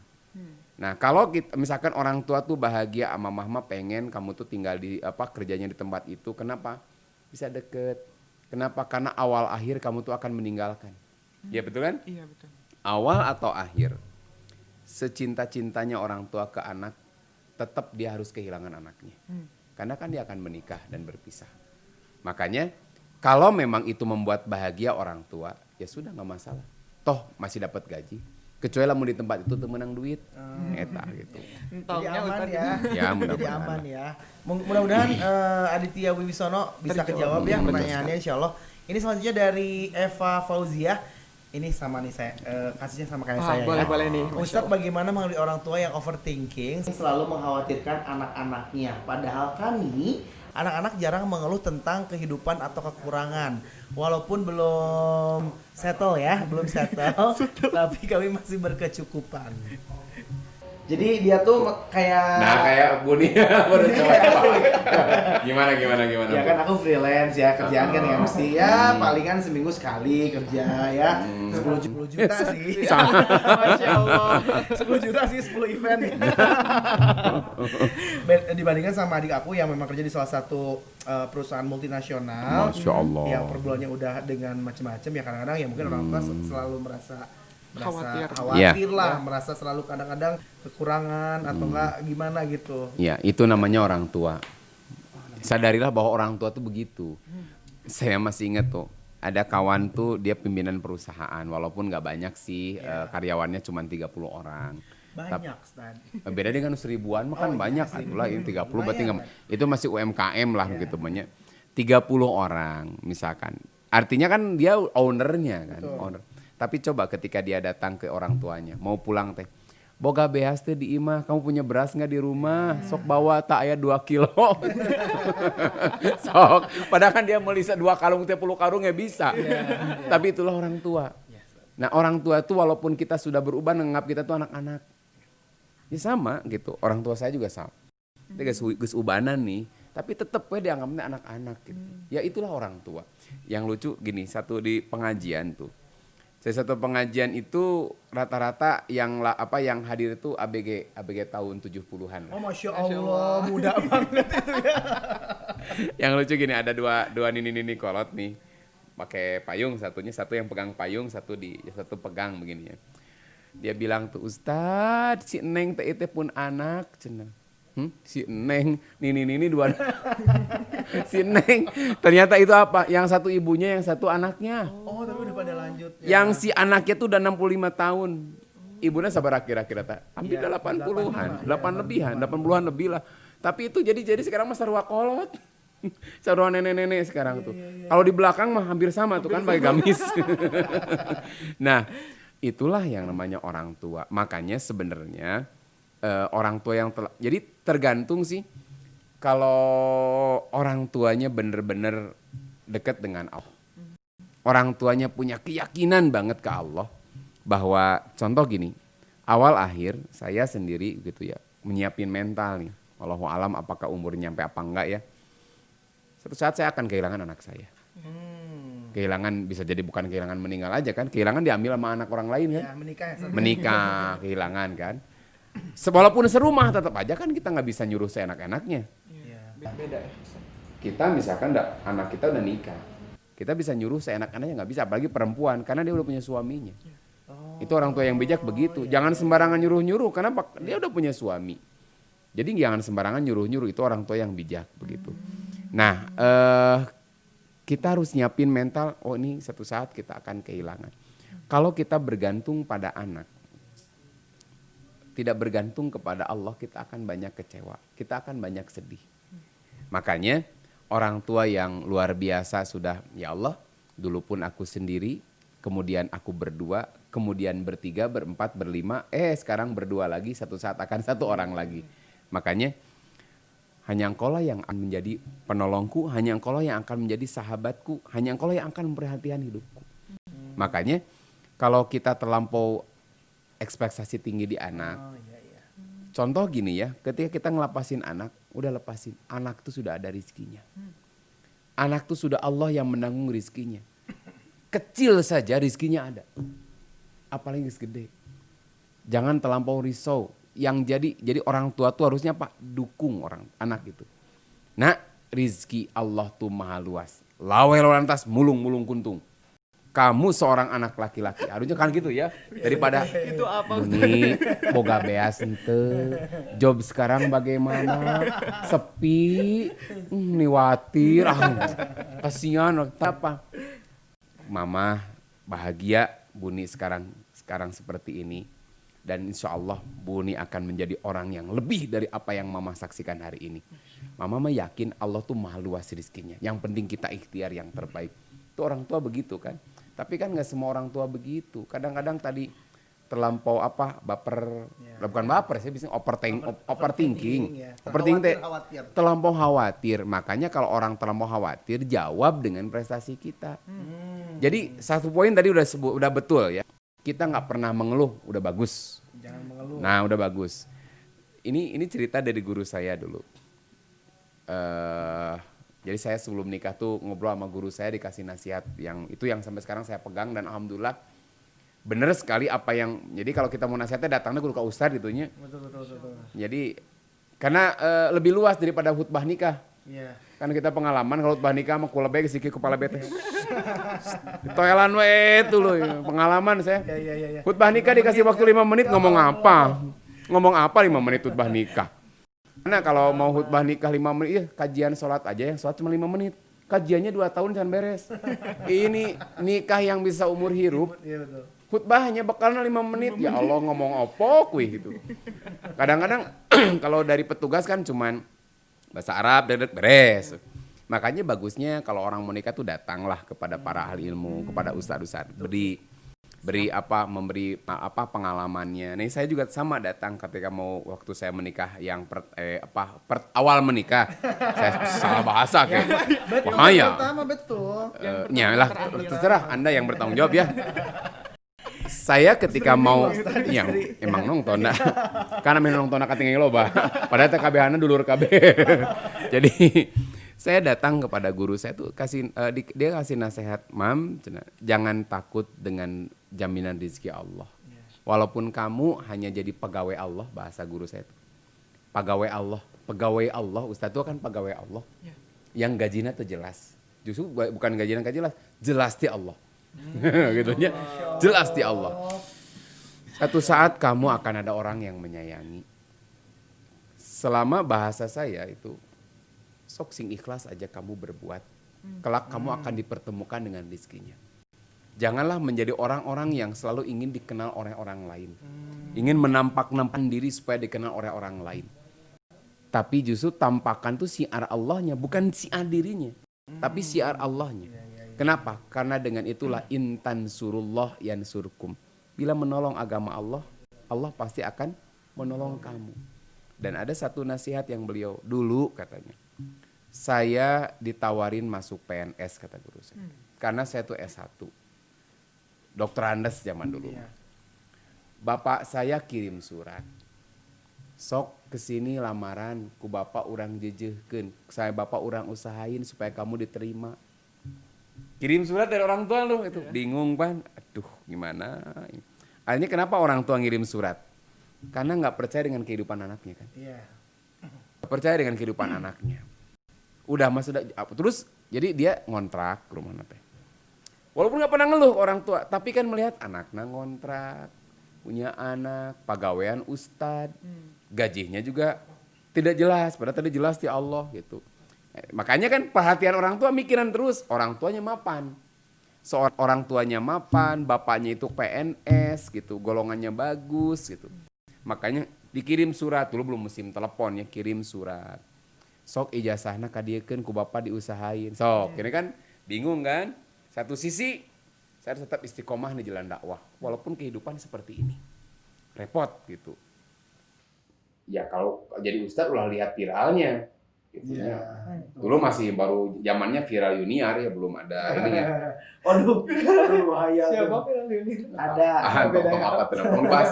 Nah kalau kita, misalkan orang tua tuh bahagia sama mama pengen kamu tuh tinggal di kerjanya di tempat itu, kenapa? Bisa deket. Kenapa? Karena awal akhir kamu tuh akan meninggalkan. Ya betul kan? Iya betul. Awal atau akhir, secinta-cintanya orang tua ke anak, tetap dia harus kehilangan anaknya. Karena kan dia akan menikah dan berpisah. Makanya kalau memang itu membuat bahagia orang tua, ya sudah nggak masalah. Toh masih dapat gaji. Kecuali lamun di tempat itu teu meunang duit. Eta gitu. Jadi Entongnya aman Ustaz. ya. Ya, Jadi mudah-mudahan. aman ya. Mudah-mudahan Aditya Wibisono bisa kejawab ya Betul pertanyaannya insyaallah. Ini selanjutnya dari Eva Fauziah. Ini sama nih saya kasusnya sama kayak saya Boleh, ya. boleh nih. Ustadz bagaimana menghadapi orang tua yang overthinking selalu mengkhawatirkan anak-anaknya. Padahal kami anak-anak jarang mengeluh tentang kehidupan atau kekurangan. Walaupun belum settle ya, belum settle, tapi kami masih berkecukupan. Jadi dia tuh kayak Nah, kayak Buni baru coba. Gimana? ya kan aku freelance ya, kerjaan kan ya mesti ya palingan seminggu sekali kerja ya. 10 juta sih. Masya Allah. 10 juta sih 10 event. Dibandingkan sama adik aku yang memang kerja di salah satu perusahaan multinasional. Masya Allah. Yang per bulannya udah dengan macam-macam ya, kadang-kadang ya mungkin orang tua selalu merasa khawatir lah, merasa selalu kadang-kadang kekurangan atau enggak gimana gitu. Ya, itu namanya orang tua. Sadarilah bahwa orang tua tuh begitu. Saya masih ingat tuh, ada kawan tuh dia pimpinan perusahaan, walaupun nggak banyak sih, karyawannya cuma 30 orang. Banyak, Stan. Beda dengan 1000-an mah kan banyak, itulah ini 30 berarti itu masih UMKM lah gitu banyak. 30 orang misalkan. Artinya kan dia ownernya kan, owner. Tapi coba ketika dia datang ke orang tuanya, mau pulang teh, boga beas teh di imah, kamu punya beras nggak di rumah? Sok bawa tak aya 2 kilo. Sok, padahal kan dia melisa 2 karung teh 10 karung ya bisa. Tapi itulah orang tua. Nah orang tua itu walaupun kita sudah berubah menganggap kita tuh anak-anak. Ya sama gitu, orang tua saya juga sama. Dia geus ubanan nih, tapi tetep we dianggapnya anak-anak gitu. Ya itulah orang tua. Yang lucu gini, satu di pengajian tuh. Saya satu pengajian itu rata-rata yang hadir itu ABG tahun 70-an lah. Oh Masya Allah, muda banget itu ya. Yang lucu gini, ada dua nini kolot nih. Pakai payung, satu yang pegang payung, satu pegang begini ya. Dia bilang tuh, Ustadz, si Neng teh pun anak cenah. Si Neng, nini dua. Si Neng, ternyata itu apa? Yang satu ibunya, yang satu anaknya. Oh, tapi udah pada lanjut. Yang si anaknya tuh udah 65 tahun. Ibunya sabar kira-kira tak? Hampir 80-an, 80-an lebih lah. Tapi itu jadi sekarang mah sarua kolot. Sarua nenek-nenek sekarang tuh. Kalau di belakang mah hampir sama tuh kan pakai gamis. Nah, itulah yang namanya orang tua. Makanya sebenarnya orang tua yang jadi tergantung sih kalau orang tuanya bener-bener dekat dengan Allah. Orang tuanya punya keyakinan banget ke Allah bahwa contoh gini, awal akhir saya sendiri gitu ya menyiapin mental nih. Wallahu alam apakah umurnya sampai apa enggak ya. Suatu saat saya akan kehilangan anak saya. Kehilangan bisa jadi bukan kehilangan meninggal aja kan, kehilangan diambil sama anak orang lain kan. Ya, Menikah, kehilangan kan. Walaupun serumah tetap aja kan kita nggak bisa nyuruh seenak-enaknya. Beda ya. Kita misalkan anak kita udah nikah, kita bisa nyuruh seenak-enaknya nggak bisa, apalagi perempuan karena dia udah punya suaminya. Itu orang tua yang bijak begitu. Jangan sembarangan nyuruh-nyuruh karena dia udah punya suami. Jadi jangan sembarangan nyuruh-nyuruh, itu orang tua yang bijak begitu. Nah, kita harus nyiapin mental, oh ini satu saat kita akan kehilangan. Kalau kita bergantung pada anak, tidak bergantung kepada Allah, kita akan banyak kecewa, kita akan banyak sedih. Makanya orang tua yang luar biasa sudah, ya Allah, dulu pun aku sendiri, kemudian aku berdua, kemudian bertiga, berempat, berlima, sekarang berdua lagi, satu saat akan satu orang lagi. Makanya hanya engkau lah yang akan menjadi penolongku, hanya engkau lah yang akan menjadi sahabatku, hanya engkau lah yang akan memperhatikan hidupku. Makanya kalau kita terlampau ekspektasi tinggi di anak, contoh gini ya, ketika kita ngelepasin anak, udah lepasin, anak tuh sudah ada rizkinya. Anak tuh sudah Allah yang menanggung rizkinya. Kecil saja rizkinya ada, apalagi gede. Jangan terlampau risau. Yang jadi orang tua tuh harusnya Pak dukung orang anak itu. Nah, rizki Allah tuh maha luas. Lawe lantas mulung kuntung. Kamu seorang anak laki-laki, harusnya kan gitu ya. Daripada Itu apa Buni, boga beas ente. Job sekarang bagaimana? Sepi, niwatir, kasihan apa? Mama bahagia, Buni sekarang sekarang seperti ini. Dan insya Allah Buni akan menjadi orang yang lebih dari apa yang Mama saksikan hari ini. Mama yakin Allah tuh maha luas rezekinya. Yang penting kita ikhtiar yang terbaik. Itu orang tua begitu kan. Tapi kan gak semua orang tua begitu. Kadang-kadang tadi terlampau baper. Bukan baper, saya bisa overthinking. Overthinking terlampau khawatir. Makanya kalau orang terlampau khawatir, jawab dengan prestasi kita. Jadi satu poin tadi udah betul ya. Kita nggak pernah mengeluh, udah bagus. Jangan mengeluh. Nah, udah bagus. Ini cerita dari guru saya dulu. Jadi saya sebelum nikah tuh ngobrol sama guru saya, dikasih nasihat yang sampai sekarang saya pegang dan alhamdulillah bener sekali apa yang. Jadi kalau kita mau nasihatnya datangnya guru ke ustadz gitunya. Betul. Jadi karena lebih luas daripada khutbah nikah. Iya. Kan kita pengalaman kalau khutbah nikah sama kula bae sikit kepala bete. Toelan we itu loh pengalaman saya. Iya. Khutbah nikah dikasih waktu 5 menit ngomong apa? Ngomong apa 5 menit khutbah nikah? Karena kalau mau khutbah nikah 5 menit, kajian sholat aja yang sholat cuma 5 menit. Kajiannya 2 tahun jangan beres. Ini nikah yang bisa umur hirup. Iya betul. Khutbah hanya bekalnya 5 menit. Ya Allah ngomong opo kuih gitu. Kadang-kadang kalau dari petugas kan cuman bahasa Arab dedek beres. Makanya bagusnya kalau orang mau nikah tuh datanglah kepada para ahli ilmu, kepada ustadz-ustadz, memberi pengalamannya. Nih saya juga sama datang ketika mau waktu saya menikah yang awal menikah. Saya salah bahasa kayak. Bahaya. Pertama betul. Lah terserah Anda yang bertanggung jawab ya. Saya ketika mau yang emang nonton dah. Karena memang nonton kating loba. Padahal TKB-na dulur KB. Jadi saya datang kepada guru saya tuh dia kasih nasihat, "Mam, jangan takut dengan jaminan rezeki Allah. Walaupun kamu hanya jadi pegawai Allah," bahasa guru saya itu. Pegawai Allah, Ustaz itu kan pegawai Allah. Yang gajinya tuh jelas. Justru bukan gajinya jelas, jelas di Allah. Gitu ya. Jelas di Allah. Satu saat kamu akan ada orang yang menyayangi. Selama bahasa saya itu sok sing ikhlas aja kamu berbuat. Kelak kamu akan dipertemukan dengan rezekinya. Janganlah menjadi orang-orang yang selalu ingin dikenal oleh orang lain. Ingin menampak-nampakkan diri supaya dikenal oleh orang lain. Tapi justru tampakan tuh siar Allahnya, bukan siar dirinya. Tapi siar Allahnya. Kenapa? Karena dengan itulah intan surullah yansurkum. Bila menolong agama Allah, Allah pasti akan menolong kamu. Dan ada satu nasihat yang beliau dulu katanya. Saya ditawarin masuk PNS kata guru saya. Karena saya tuh S1. Dokter Andes zaman dulu. Bapak saya kirim surat. Sok kesini lamaran ku bapak urang jejehkeun. Saya bapak urang usahain supaya kamu diterima. Kirim surat dari orang tua lu itu. Bingung pan. Aduh gimana. Akhirnya kenapa orang tua ngirim surat? Karena gak percaya dengan kehidupan anaknya kan. Gak percaya dengan kehidupan anaknya. Udah mas udah. Terus jadi dia ngontrak ke rumah teh. Walaupun gak pernah ngeluh orang tua. Tapi kan melihat anaknya ngontrak. Punya anak. Pegawaian ustad. Gajinya juga tidak jelas. Padahal tadi jelas di Allah gitu. Makanya kan perhatian orang tua mikiran terus. Orang tuanya mapan. Orang tuanya mapan. Bapaknya itu PNS gitu. Golongannya bagus gitu. Makanya dikirim surat. Dulu belum musim telepon ya. Kirim surat. Sok ijazahna kadiekeun ku bapak diusahain. Sok ini kan bingung kan. Satu sisi saya tetap istiqomah di jalan dakwah. Walaupun kehidupan seperti ini. Repot gitu. Ya kalau jadi ustadz ulah lihat viralnya. Gitu ya. Dulu masih baru zamannya viral junior ya, belum ada ininya. Waduh, bahaya. Siapa viral junior? Ada. Apa tidak bahas.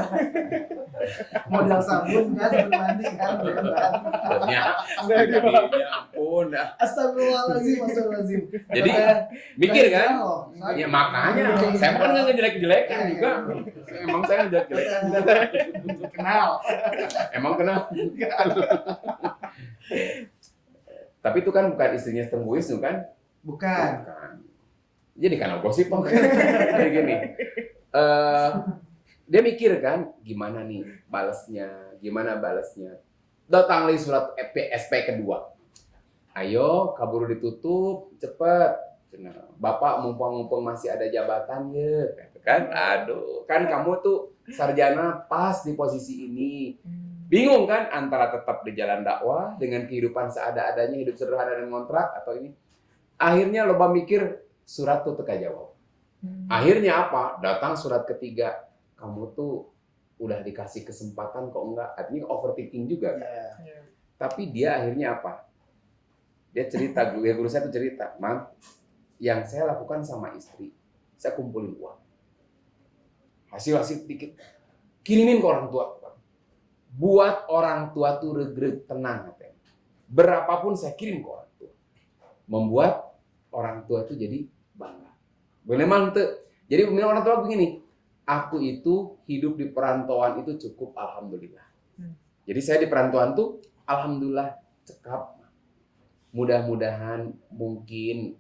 Modal sabun kan, sabun mandi kan. Ya ampun dah. Astagfirullahaladzim. Jadi mikir kan? Ya makanya saya pun nggak jelek-jelekan juga. Emang saya jelek-jelekan. Kenal. Emang kenal. Tapi itu kan bukan istrinya Tengku Wisnu kan? Bukan. Jadi kanal gosip kok. Kayak gini. Dia mikir kan, gimana nih gimana balasnya. Datang lagi surat SP kedua. Ayo, kabur ditutup, cepet. Bapak mumpung masih ada jabatan ya, kan? Aduh, kan kamu tuh sarjana pas di posisi ini. Bingung kan antara tetap di jalan dakwah dengan kehidupan seada-adanya, hidup sederhana dan ngontrak atau ini. Akhirnya loba mikir surat tuh teka jawab. Akhirnya apa? Datang surat ketiga. Kamu tuh udah dikasih kesempatan kok enggak? Artinya overthinking juga kan? Tapi dia akhirnya apa? Dia cerita, guru saya tuh cerita, Mam, yang saya lakukan sama istri, saya kumpulin uang. Hasil dikit, kirimin ke orang tua. Buat orang tua tuh regret, tenang. Berapapun saya kirim ke orang tua. Membuat orang tua itu jadi bangga. Memang tuh. Jadi orang tua begini, aku itu hidup di perantauan itu cukup alhamdulillah. Jadi saya di perantauan tuh alhamdulillah cekap. Mudah-mudahan mungkin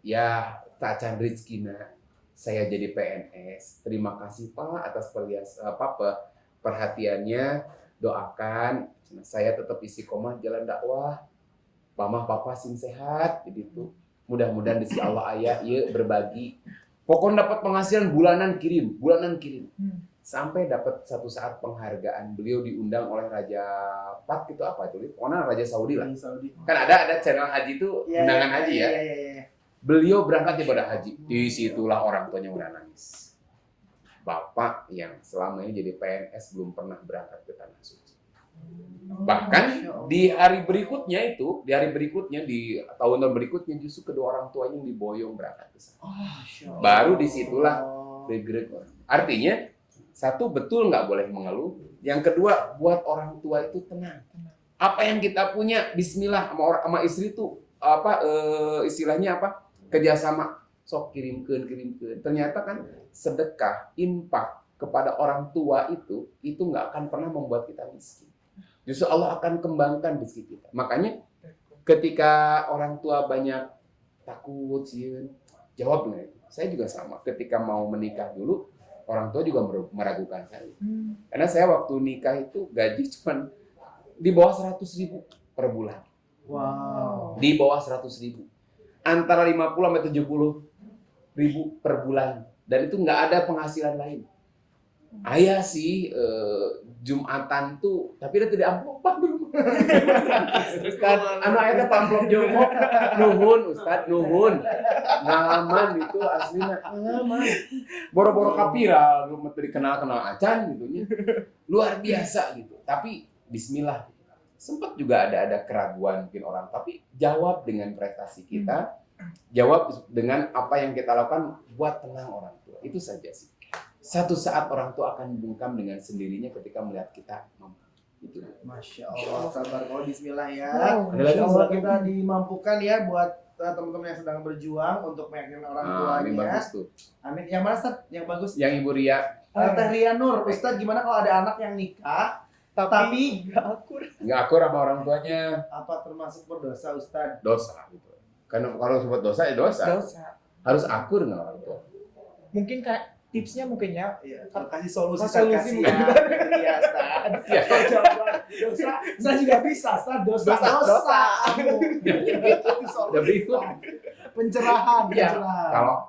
ya tacan rezekina saya jadi PNS. Terima kasih Pak atas perhatiannya. Doakan saya tetap istiqomah jalan dakwah. Mama papa sing sehat begitu. Mudah-mudahan di sisi Allah ayah ya berbagi. Pokoknya dapat penghasilan bulanan kirim. Sampai dapat satu saat penghargaan. Beliau diundang oleh Raja Pat gitu apa itu? Pokoknya Raja Saudi lah. Kan ada channel haji itu undangan haji ya. Beliau berangkat ibadah haji. Disitulah orang tuanya udah nangis. Bapak yang selama ini jadi PNS belum pernah berangkat ke Tanah Suci. Bahkan di hari berikutnya di tahun berikutnya justru kedua orang tuanya yang diboyong berangkat ke sana. Baru disitulah regret. Artinya satu, betul nggak boleh mengeluh. Yang kedua, buat orang tua itu tenang. Apa yang kita punya, Bismillah sama istri itu istilahnya apa? Kerjasama. Sok kirimkan. Ternyata kan sedekah, infak kepada orang tua itu nggak akan pernah membuat kita miskin. Justru Allah akan kembangkan rezeki kita. Makanya ketika orang tua banyak takut, jawab dengan itu. Saya juga sama. Ketika mau menikah dulu, orang tua juga meragukan saya. Karena saya waktu nikah itu gaji cuma di bawah 100.000 per bulan. Wow. Di bawah 100.000. Antara 50 sampai 70.000 per bulan. Dan itu nggak ada penghasilan lain. Ayah sih Jumatan tuh, tapi dia tidak amplop dulu. Ustaz, ayahnya amplop jongkok, nuhun Ustaz, nuhun. Ngaman itu aslinya, ngaman. Boro-boro kapira, lu dikenal acan gitu nya. Luar biasa gitu. Tapi Bismillah. Sempat juga ada keraguan mungkin orang, tapi jawab dengan prestasi kita, jawab dengan apa yang kita lakukan buat tenang orang tua. Itu saja sih. Satu saat orang tua akan bungkam dengan sendirinya ketika melihat kita mampu. Itu. Masya Allah, sabar kalau Bismillah ya. Ada lagi Semoga kita dimampukan ya buat teman-teman yang sedang berjuang untuk meyakinkan orang tuanya. Ini bagus tuh. Amin. Yang mana Ustaz? Yang bagus? Yang Ibu Ria. Teh Ria Nur, Ustaz gimana kalau ada anak yang nikah tapi nggak akur sama orang tuanya? apa termasuk berdosa Ustaz? Dosa gitu. Karena kalau sebut dosa ya dosa. Harus akur dengan orang tua. Mungkin kayak tipsnya mungkin ya. Iya, kasih solusi Solusi kasih ya. Iya, Ustaz. Kalau jawaban dosa, saya juga bisa, Ustaz. Dosa. Udah berikut. Pencerahan. Kalau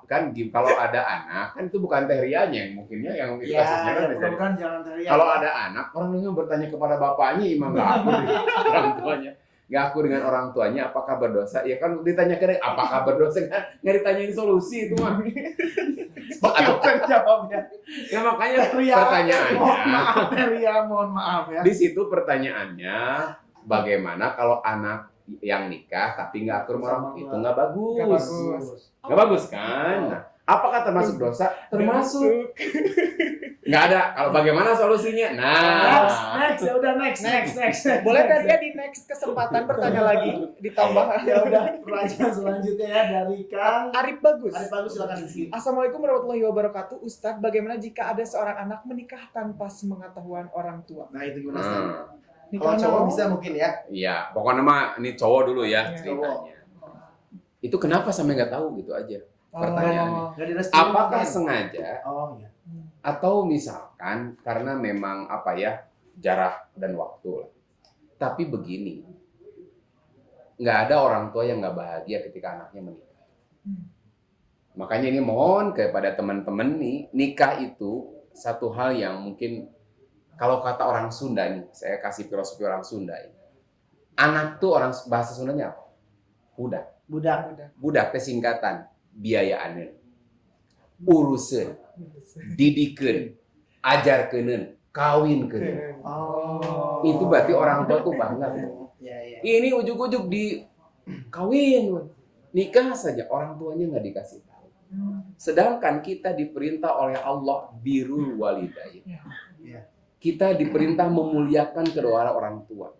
ada anak kan itu bukan Teh Rianya yang mungkinnya yang itu kasusnya kan. Mudah-mudahan jangan Ria. Kalau ada anak, orang ini bertanya kepada bapaknya, imam nggak akur dengan orang tuanya. Nggak akur dengan orang tuanya, apakah berdosa? Ya kan ditanya ke apakah berdosa? Nggak ditanyain solusi itu mah. Atau jawabnya. Ya makanya pertanyaannya. Mohon maaf ya. Di situ pertanyaannya, bagaimana kalau anak yang nikah tapi nggak akur orang itu nggak bagus. Nggak bagus kan? Nah, apakah termasuk dosa? Termasuk. Nggak ada. Kalau bagaimana solusinya? Next. Boleh tadi ya di next kesempatan bertanya lagi ditambah. Ya udah, pertanyaan selanjutnya ya dari Kang Arif Bagus. Silakan Rizky. Assalamualaikum warahmatullahi wabarakatuh. Ustadz, bagaimana jika ada seorang anak menikah tanpa sepengetahuan orang tua? Nah, itu gimana Ustaz? Kalau cowok bisa mungkin ya. Iya, pokoknya mah ini cowok dulu ya Iya. ceritanya. Itu kenapa sampai nggak tahu gitu aja pertanyaannya. Nggak direstui Apakah mungkin. sengaja Oh iya. atau misalkan karena memang jarak dan waktu lah. Tapi begini, nggak ada orang tua yang nggak bahagia ketika anaknya menikah. Makanya ini mohon kepada teman-teman nih, nikah itu satu hal yang mungkin kalau kata orang Sunda nih, saya kasih filosofi orang Sunda ini. Anak tuh orang bahasa Sundanya apa? Budak. Budak teh singkatan biayaan. Urusan, didikeun, ajarkeun, kawinkeun. Oh. Itu berarti orang tua tuh bangga. Ya. Ini ujuk-ujuk di kawin, nikah saja orang tuanya nggak dikasih tahu. Sedangkan kita diperintah oleh Allah birrul walidain. Ya. Kita diperintah memuliakan kedua orang tua.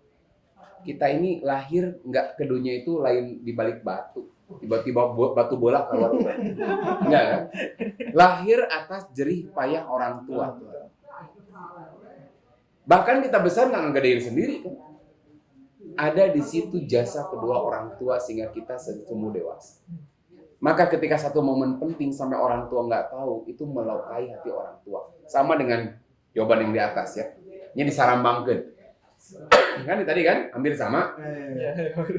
Kita ini lahir nggak ke dunia itu lain di balik batu. Tiba-tiba batu bola keluar. Enggak kan? Lahir atas jerih payah orang tua. Bahkan kita besar nggak ngegedein sendiri kan. Ada di situ jasa kedua orang tua sehingga kita tumbuh dewasa. Maka ketika satu momen penting sampai orang tua nggak tahu, itu melukai hati orang tua. Sama dengan jawaban yang di atas ya. Ini disarambangkeun. Kan tadi kan hampir sama.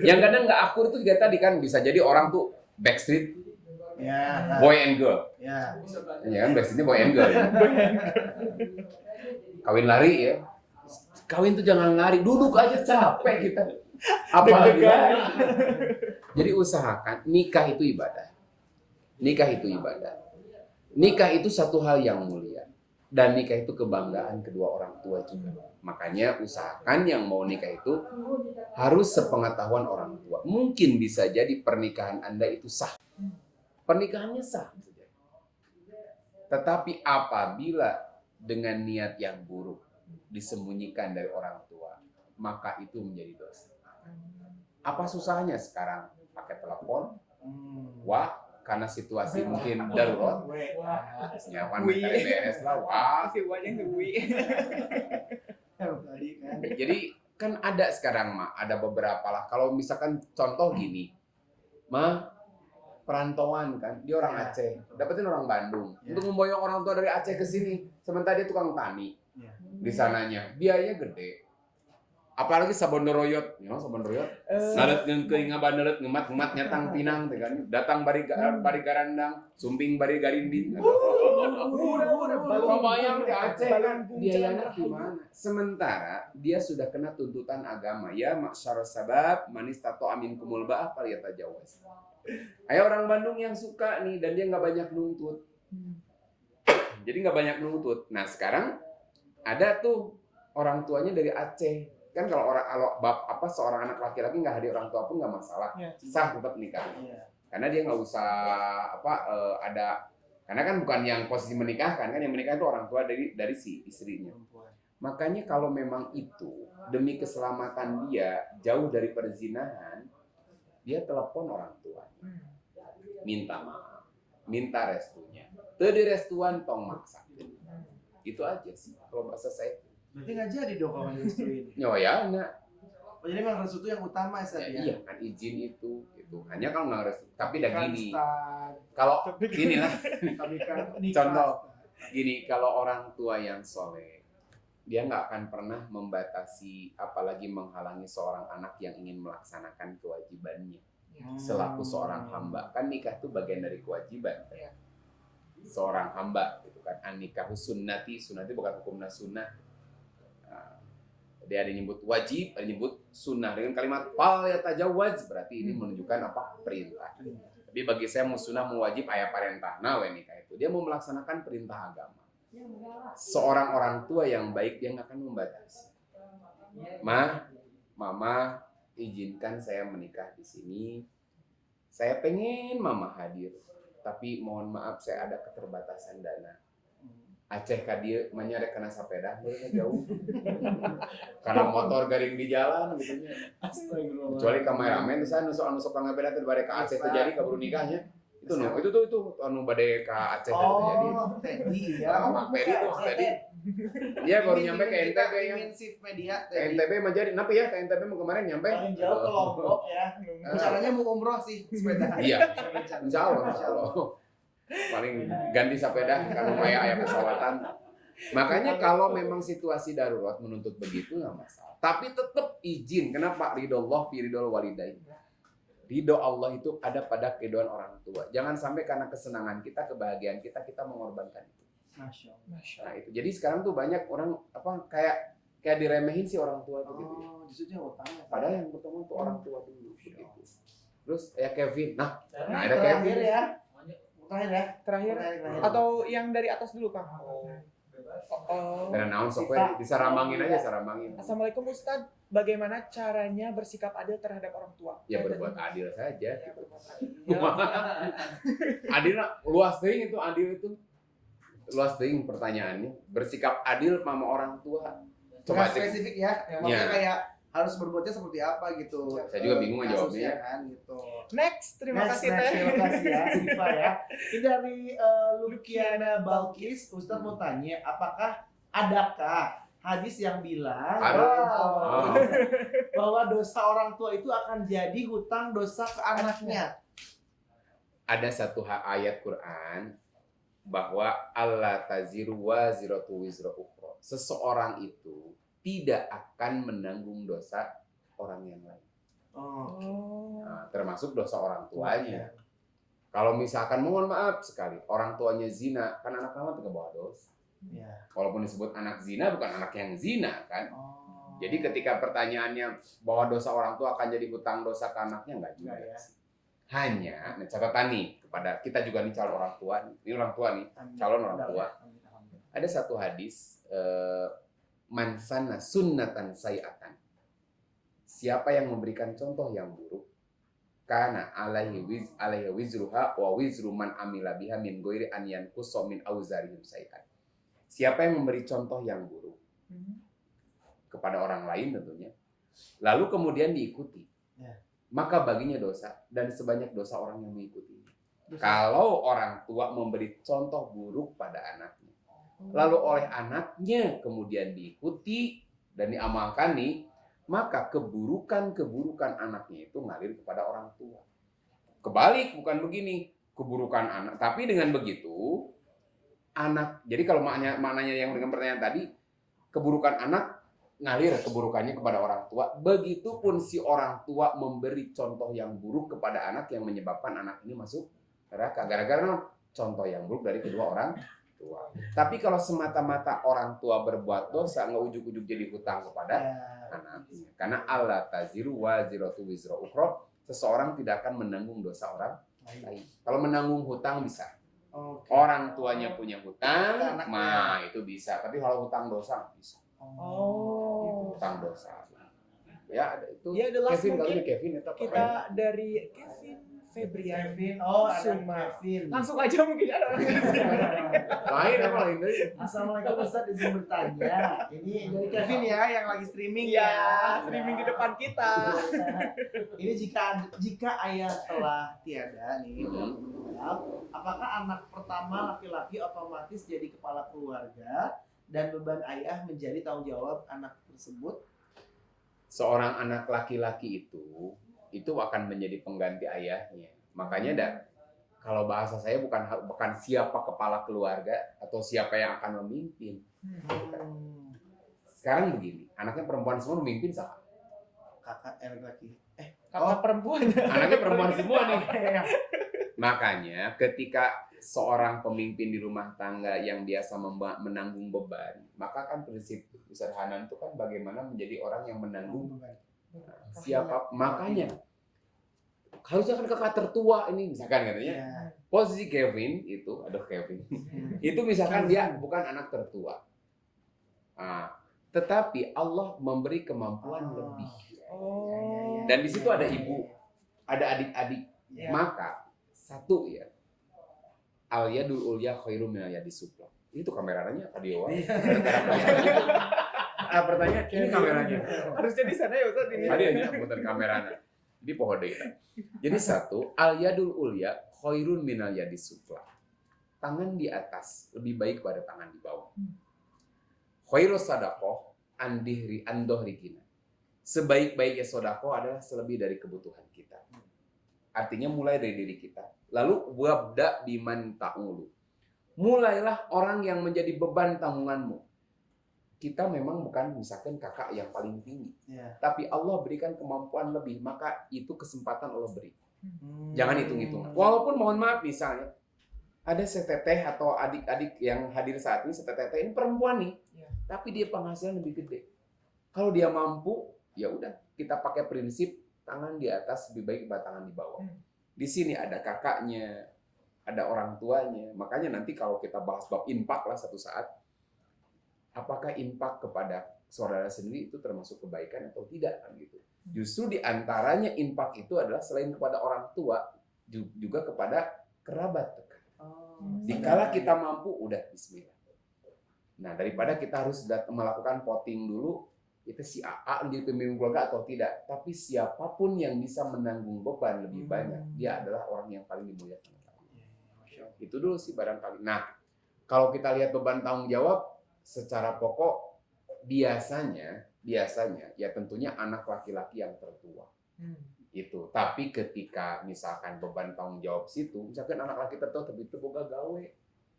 Yang kadang nggak akur itu juga tadi kan bisa jadi orang tuh backstreet, Ya. boy and girl. Ya. Ya kan backstreetnya boy and girl. Kawin lari ya. Kawin tuh jangan lari, duduk aja capek kita. Apalagi lari. Jadi usahakan nikah itu ibadah. Nikah itu ibadah. Nikah itu satu hal yang mulia. Dan nikah itu kebanggaan kedua orang tua juga. Makanya usahakan yang mau nikah itu harus sepengetahuan orang tua. Mungkin bisa jadi pernikahan Anda itu sah. Pernikahannya sah. Tetapi apabila dengan niat yang buruk disembunyikan dari orang tua, maka itu menjadi dosa. Apa susahnya sekarang pakai telepon? Wah, karena situasi mungkin darurat. Nyaman beres lah. Wah. Jadi kan ada sekarang ada beberapa lah. Kalau misalkan contoh gini, perantauan kan, dia orang Aceh, dapetin orang Bandung untuk memboyong orang tua dari Aceh ke sini. Sementara dia tukang tani di sananya, biayanya gede. Apalagi sabondoroyot, sabon royot. Nalet ngeukeung ngabaneut ngemat nyatang pinang teh kan. Datang bari garandang, sumping bari garinding. Bayang di Aceh kan biayanya gimana? Sementara dia sudah kena tuntutan agama. Ya masyarus sabab manis tato amin kumul ba'ah falyatajawaz. Ayo orang Bandung yang suka nih dan dia nggak banyak nuntut. Jadi nggak banyak nuntut. Nah sekarang ada tuh orang tuanya dari Aceh. Kan kalau seorang anak laki-laki nggak hadir orang tua pun nggak masalah, sah tetap nikah. Karena dia nggak usah karena kan bukan yang posisi menikahkan, kan yang menikah itu orang tua dari si istrinya. Makanya kalau memang itu demi keselamatan dia jauh dari perzinahan, dia telepon orang tua, minta maaf, minta restunya, teu restuan tong maksa. Itu aja sih kalau bahasa saya. Berarti nggak jadi dong kalau restuin. Ya enggak. Oh, jadi memang restu itu yang utama ya, Iya, kan izin itu. Hanya kalau nggak restu. Tapi dah gini. Kalau gini lah. Contoh gini, kalau orang tua yang soleh, dia nggak akan pernah membatasi, apalagi menghalangi seorang anak yang ingin melaksanakan kewajibannya selaku seorang hamba. Kan nikah itu bagian dari kewajiban. Seorang hamba, gitu kan. An-nikahu sunnati bukan hukumna sunnah. Dia ada nyebut wajib, ada nyebut sunnah dengan kalimat fal yatajawaz, berarti ini menunjukkan apa? Perintah. Tapi bagi saya mau sunnah mau wajib aya parentah. Nah, nikah itu dia mau melaksanakan perintah agama. Seorang orang tua yang baik dia nggak akan membatasi. Mama, izinkan saya menikah di sini. Saya pengen mama hadir, tapi mohon maaf saya ada keterbatasan dana. Aceh ka dieu manyarek kana sapeda jauh. Karena motor garing di jalan gitu nya. Astagfirullah. Kecuali kameramen di sana nusuk ngabeda teh bade ka Aceh terjadi kaburu nikahnya. Itu anu bade ka Aceh terjadi. Oh, Teddy ya. Teddy. Dia baru nyampe ke NTB ya. Ke NTB mah jadi kenapa ya ke NTB mau kemarin nyampe? Jauh ke Lombok ya. Caranya mau umroh sih sepeda. Iya. Insyaallah. Paling ganti sepeda karena ayah pesawatan. Makanya kalau memang situasi darurat menuntut begitu nggak masalah. Tapi tetap izin. Kenapa? Ridho Allah fi ridho walidain. Ridho Allah itu ada pada keridhaan orang tua. Jangan sampai karena kesenangan kita, kebahagiaan kita mengorbankan itu. Masya Allah. Nah itu. Jadi sekarang tuh banyak orang kayak diremehin sih orang tua tuh gitu. Justru yang utama. Padahal yang pertama tuh orang tua dulu gitu. Terus ya Kevin. Nah, ada Terakhir Kevin ya. Terakhir ya. Terakhir atau yang dari atas dulu, Kang? Karena naon sok we disaramangin aja, saramangin. Assalamualaikum Ustadz, bagaimana caranya bersikap adil terhadap orang tua? Ya berbuat adil saja. Ya, berbuat adil. Adil luas teuing itu, adil itu luas teuing pertanyaannya. Bersikap adil sama orang tua. Coba Coba cek. spesifik ya. Maksudnya kayak harus berbuatnya seperti apa gitu. Saya juga bingung kasusnya jawabnya. kan gitu. Next, terima kasih Teh. Terima kasih ya Siva ya. Ini dari Lukiana Balkis, Ustadz mau tanya, adakah hadis yang bilang bahwa dosa orang tua itu akan jadi hutang dosa ke anaknya? Ada satu ayat Quran bahwa Allah taziru wa ziratu wizra ukhra. Seseorang itu tidak akan menanggung dosa orang yang lain. Nah, termasuk dosa orang tuanya. Kalau misalkan mohon maaf sekali, orang tuanya zina, kan anak anak tidak bawa dosa. Ya. Walaupun disebut anak zina, bukan anak yang zina kan. Jadi ketika pertanyaannya bahwa dosa orang tua akan jadi hutang dosa ke anaknya, enggak juga. Ya. Hanya, catatan nih kepada kita juga nih calon orang tua nih. Ini orang tua nih, calon orang tua. Ada satu hadis, man sanna sunnatan sayi'atan. Siapa yang memberikan contoh yang buruk, kana alaihi wizruha wa wizru man amila biha min ghairi an yanqusa min auzarihim sayi'an. Siapa yang memberi contoh yang buruk kepada orang lain tentunya, lalu kemudian diikuti, maka baginya dosa dan sebanyak dosa orang yang mengikuti. Kalau orang tua memberi contoh buruk pada anaknya, lalu oleh anaknya kemudian diikuti dan diamalkan nih, maka keburukan-keburukan anaknya itu ngalir kepada orang tua. Kebalik, bukan begini, keburukan anak. Tapi dengan begitu, anak, jadi kalau maknanya yang dengan pertanyaan tadi, keburukan anak ngalir keburukannya kepada orang tua. Begitupun si orang tua memberi contoh yang buruk kepada anak yang menyebabkan anak ini masuk neraka. Gara-gara contoh yang buruk dari kedua orang tua. Tapi kalau semata-mata orang tua berbuat dosa, nggak ujuk-ujuk jadi hutang kepada anaknya. Karena Allah taziru wa ziratu wizra ukhra, seseorang tidak akan menanggung dosa orang lain. Kalau menanggung hutang bisa. Orang tuanya punya hutang, nah itu bisa. Tapi kalau hutang dosa nggak bisa. Itu hutang dosa. Ya ada itu. Ya, the last Kevin mungkin Kevin itu kita dari Kevin Febrian. Kevin. Langsung aja mungkin ada orang lain dari. Assalamualaikum Ustadz, izin bertanya. Ini dari Kevin ya yang lagi streaming streaming di depan kita. Ini jika ayah telah tiada nih, udah meninggal, apakah anak pertama laki-laki otomatis jadi kepala keluarga dan beban ayah menjadi tanggung jawab anak tersebut? Seorang anak laki-laki itu akan menjadi pengganti ayahnya. Makanya kalau bahasa saya bukan siapa kepala keluarga atau siapa yang akan memimpin. Sekarang begini, anaknya perempuan semua memimpin siapa? Kakak laki. Kakak perempuan. Anaknya perempuan semua nih. Makanya ketika seorang pemimpin di rumah tangga yang biasa menanggung beban, maka kan prinsip Ustaz Hanan itu kan bagaimana menjadi orang yang menanggung siapa. Makanya harusnya kan kakak tertua ini misalkan katanya. Posisi Kevin itu, itu misalkan dia bukan anak tertua. Tetapi Allah memberi kemampuan lebih. Dan di situ ada ibu, ada adik-adik. Maka satu ya, al yadul ulya khairum minal yadis sufla. Itu kameranya tadi ya. Pertanyaan ini kameranya. Harusnya di sana ya Ustaz ini. Tadi aja putar kameranya. Di pohon deh kita. Jadi satu, al yadul ulya khairun minal yadis sufla. Tangan di atas lebih baik pada tangan di bawah. Khairus sadaqah andohri kita. Sebaik-baiknya sedekah adalah selebih dari kebutuhan kita. Artinya mulai dari diri kita. Lalu wabda biman ta'ulu. Mulailah orang yang menjadi beban tanggunganmu. kita memang bukan misalkan kakak yang paling tinggi, Ya. tapi Allah berikan kemampuan lebih, maka itu kesempatan Allah beri. Hmm. Jangan hitung-hitungan. Walaupun mohon maaf misalnya ada seteteh atau adik-adik yang hadir saat ini, seteteh ini perempuan nih, Ya. tapi dia penghasilan lebih gede. Kalau dia mampu, ya udah kita pakai prinsip tangan di atas lebih baik daripada tangan di bawah. Di sini ada kakaknya, ada orang tuanya. Makanya nanti kalau kita bahas bab infak lah satu saat, apakah infak kepada saudara sendiri itu termasuk kebaikan atau tidak kan gitu. Justru di antaranya infak itu adalah selain kepada orang tua juga kepada kerabat dekat. Dikala kita mampu udah bismillah. Nah, daripada kita harus melakukan voting dulu itu si AA menjadi pemimpin keluarga atau tidak, tapi siapapun yang bisa menanggung beban lebih banyak, dia adalah orang yang paling dimuliakan. Itu dulu sih barangkali. Nah, kalau kita lihat beban tanggung jawab secara pokok biasanya ya tentunya anak laki-laki yang tertua. Itu. Tapi ketika misalkan beban tanggung jawab situ, misalkan anak laki tertua tapi itu boga gawe.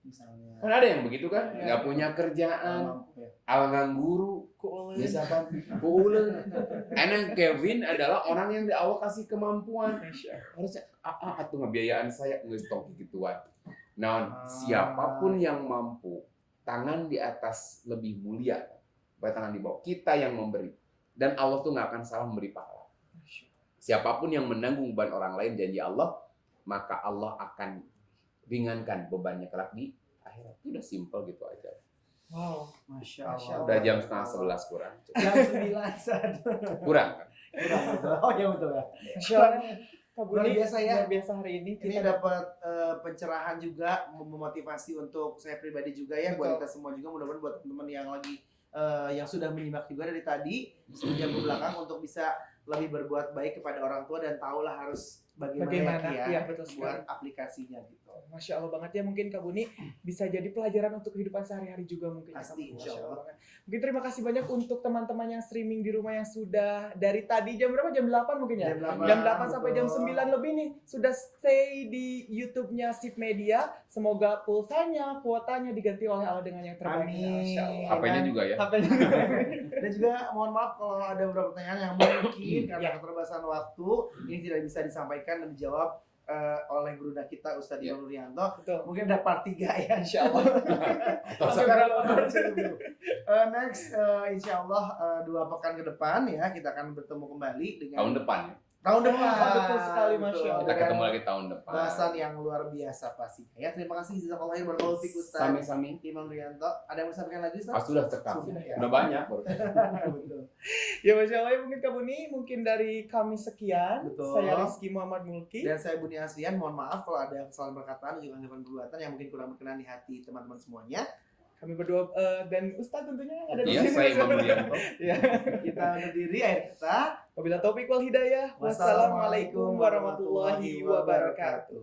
Misalnya. Kan ada yang begitu kan? Nggak punya kerjaan, nganggur, misalkan kuuleun. Enak Kevin adalah orang yang Allah kasih kemampuan. Harusnya atuh ngebiayaan saya geus tong gituan. Nah, siapapun yang mampu, tangan di atas lebih mulia daripada tangan di bawah. Kita yang memberi. Dan Allah tuh nggak akan salah memberi pahala. Siapapun yang menanggung beban orang lain janji Allah, maka Allah akan ringankan bebannya kelak di akhirat. Itu udah simple gitu aja. Wow, Masya Allah. Udah jam 10:30 kurang. Jam 9 Kurang kan? Oh ya betul ya. Masya Allah. Kak Luar Buni, biasa ya. luar biasa hari ini. Ini dapat pencerahan juga, memotivasi untuk saya pribadi juga ya, Betul. buat kita semua juga, mudah-mudahan buat teman-teman yang lagi yang sudah menyimak juga dari tadi sejam ke belakang untuk bisa lebih berbuat baik kepada orang tua dan tahulah harus bagaimana ya, Iya, betul sekali. buat aplikasinya gitu. Masya Allah banget ya, mungkin Kak Buni bisa jadi pelajaran untuk kehidupan sehari-hari juga mungkin. ya, Pasti, Kak Buni. insya Masya Allah. banget. Mungkin terima kasih banyak untuk teman-teman yang streaming di rumah yang sudah dari tadi jam berapa? Jam 8 mungkin ya? Jam 8 sampai jam 9 lebih nih sudah stay di YouTube-nya Sip Media. Semoga pulsanya, kuotanya diganti oleh Allah dengan yang terbaik. Amin. Masya Allah. HP-nya juga ya. HP-nya. Dan juga mohon maaf kalau ada beberapa pertanyaan yang mungkin karena keterbatasan waktu ini tidak bisa disampaikan dan dijawab oleh guru kita Ustadz Imam Nurianto. Betul. Mungkin ada part 3 ya. Insya Allah. Next insya Allah 2 pekan ke depan ya kita akan bertemu kembali dengan Tahun depan ya. tahun depan. Betul sekali, Masya Allah. Kita ketemu lagi tahun depan. Bahasan yang luar biasa pastinya ya. Terima kasih jazakallahu khairan barakallahu fiik Ustadz Sami-sami. Imam Nurianto. Ada yang mau disampaikan lagi Ustadz? Ah, sudah cekap. Sudah, ya. Udah banyak. Betul. Ya Masya Allah ya, mungkin Kak Buni, mungkin dari kami sekian. Betul. Saya Rizky Muhammad Mulki. Dan saya Buni Aslian, mohon maaf kalau ada kesalahan perkataan juga anggapan perbuatan yang mungkin kurang berkenan di hati teman-teman semuanya. Kami berdua dan Ustadz tentunya ada di Iya, sini. saya Imam Nurianto. Ya. Kita undur diri, akhir kata. Wabillahi taufiq wal hidayah. Wassalamualaikum warahmatullahi wabarakatuh.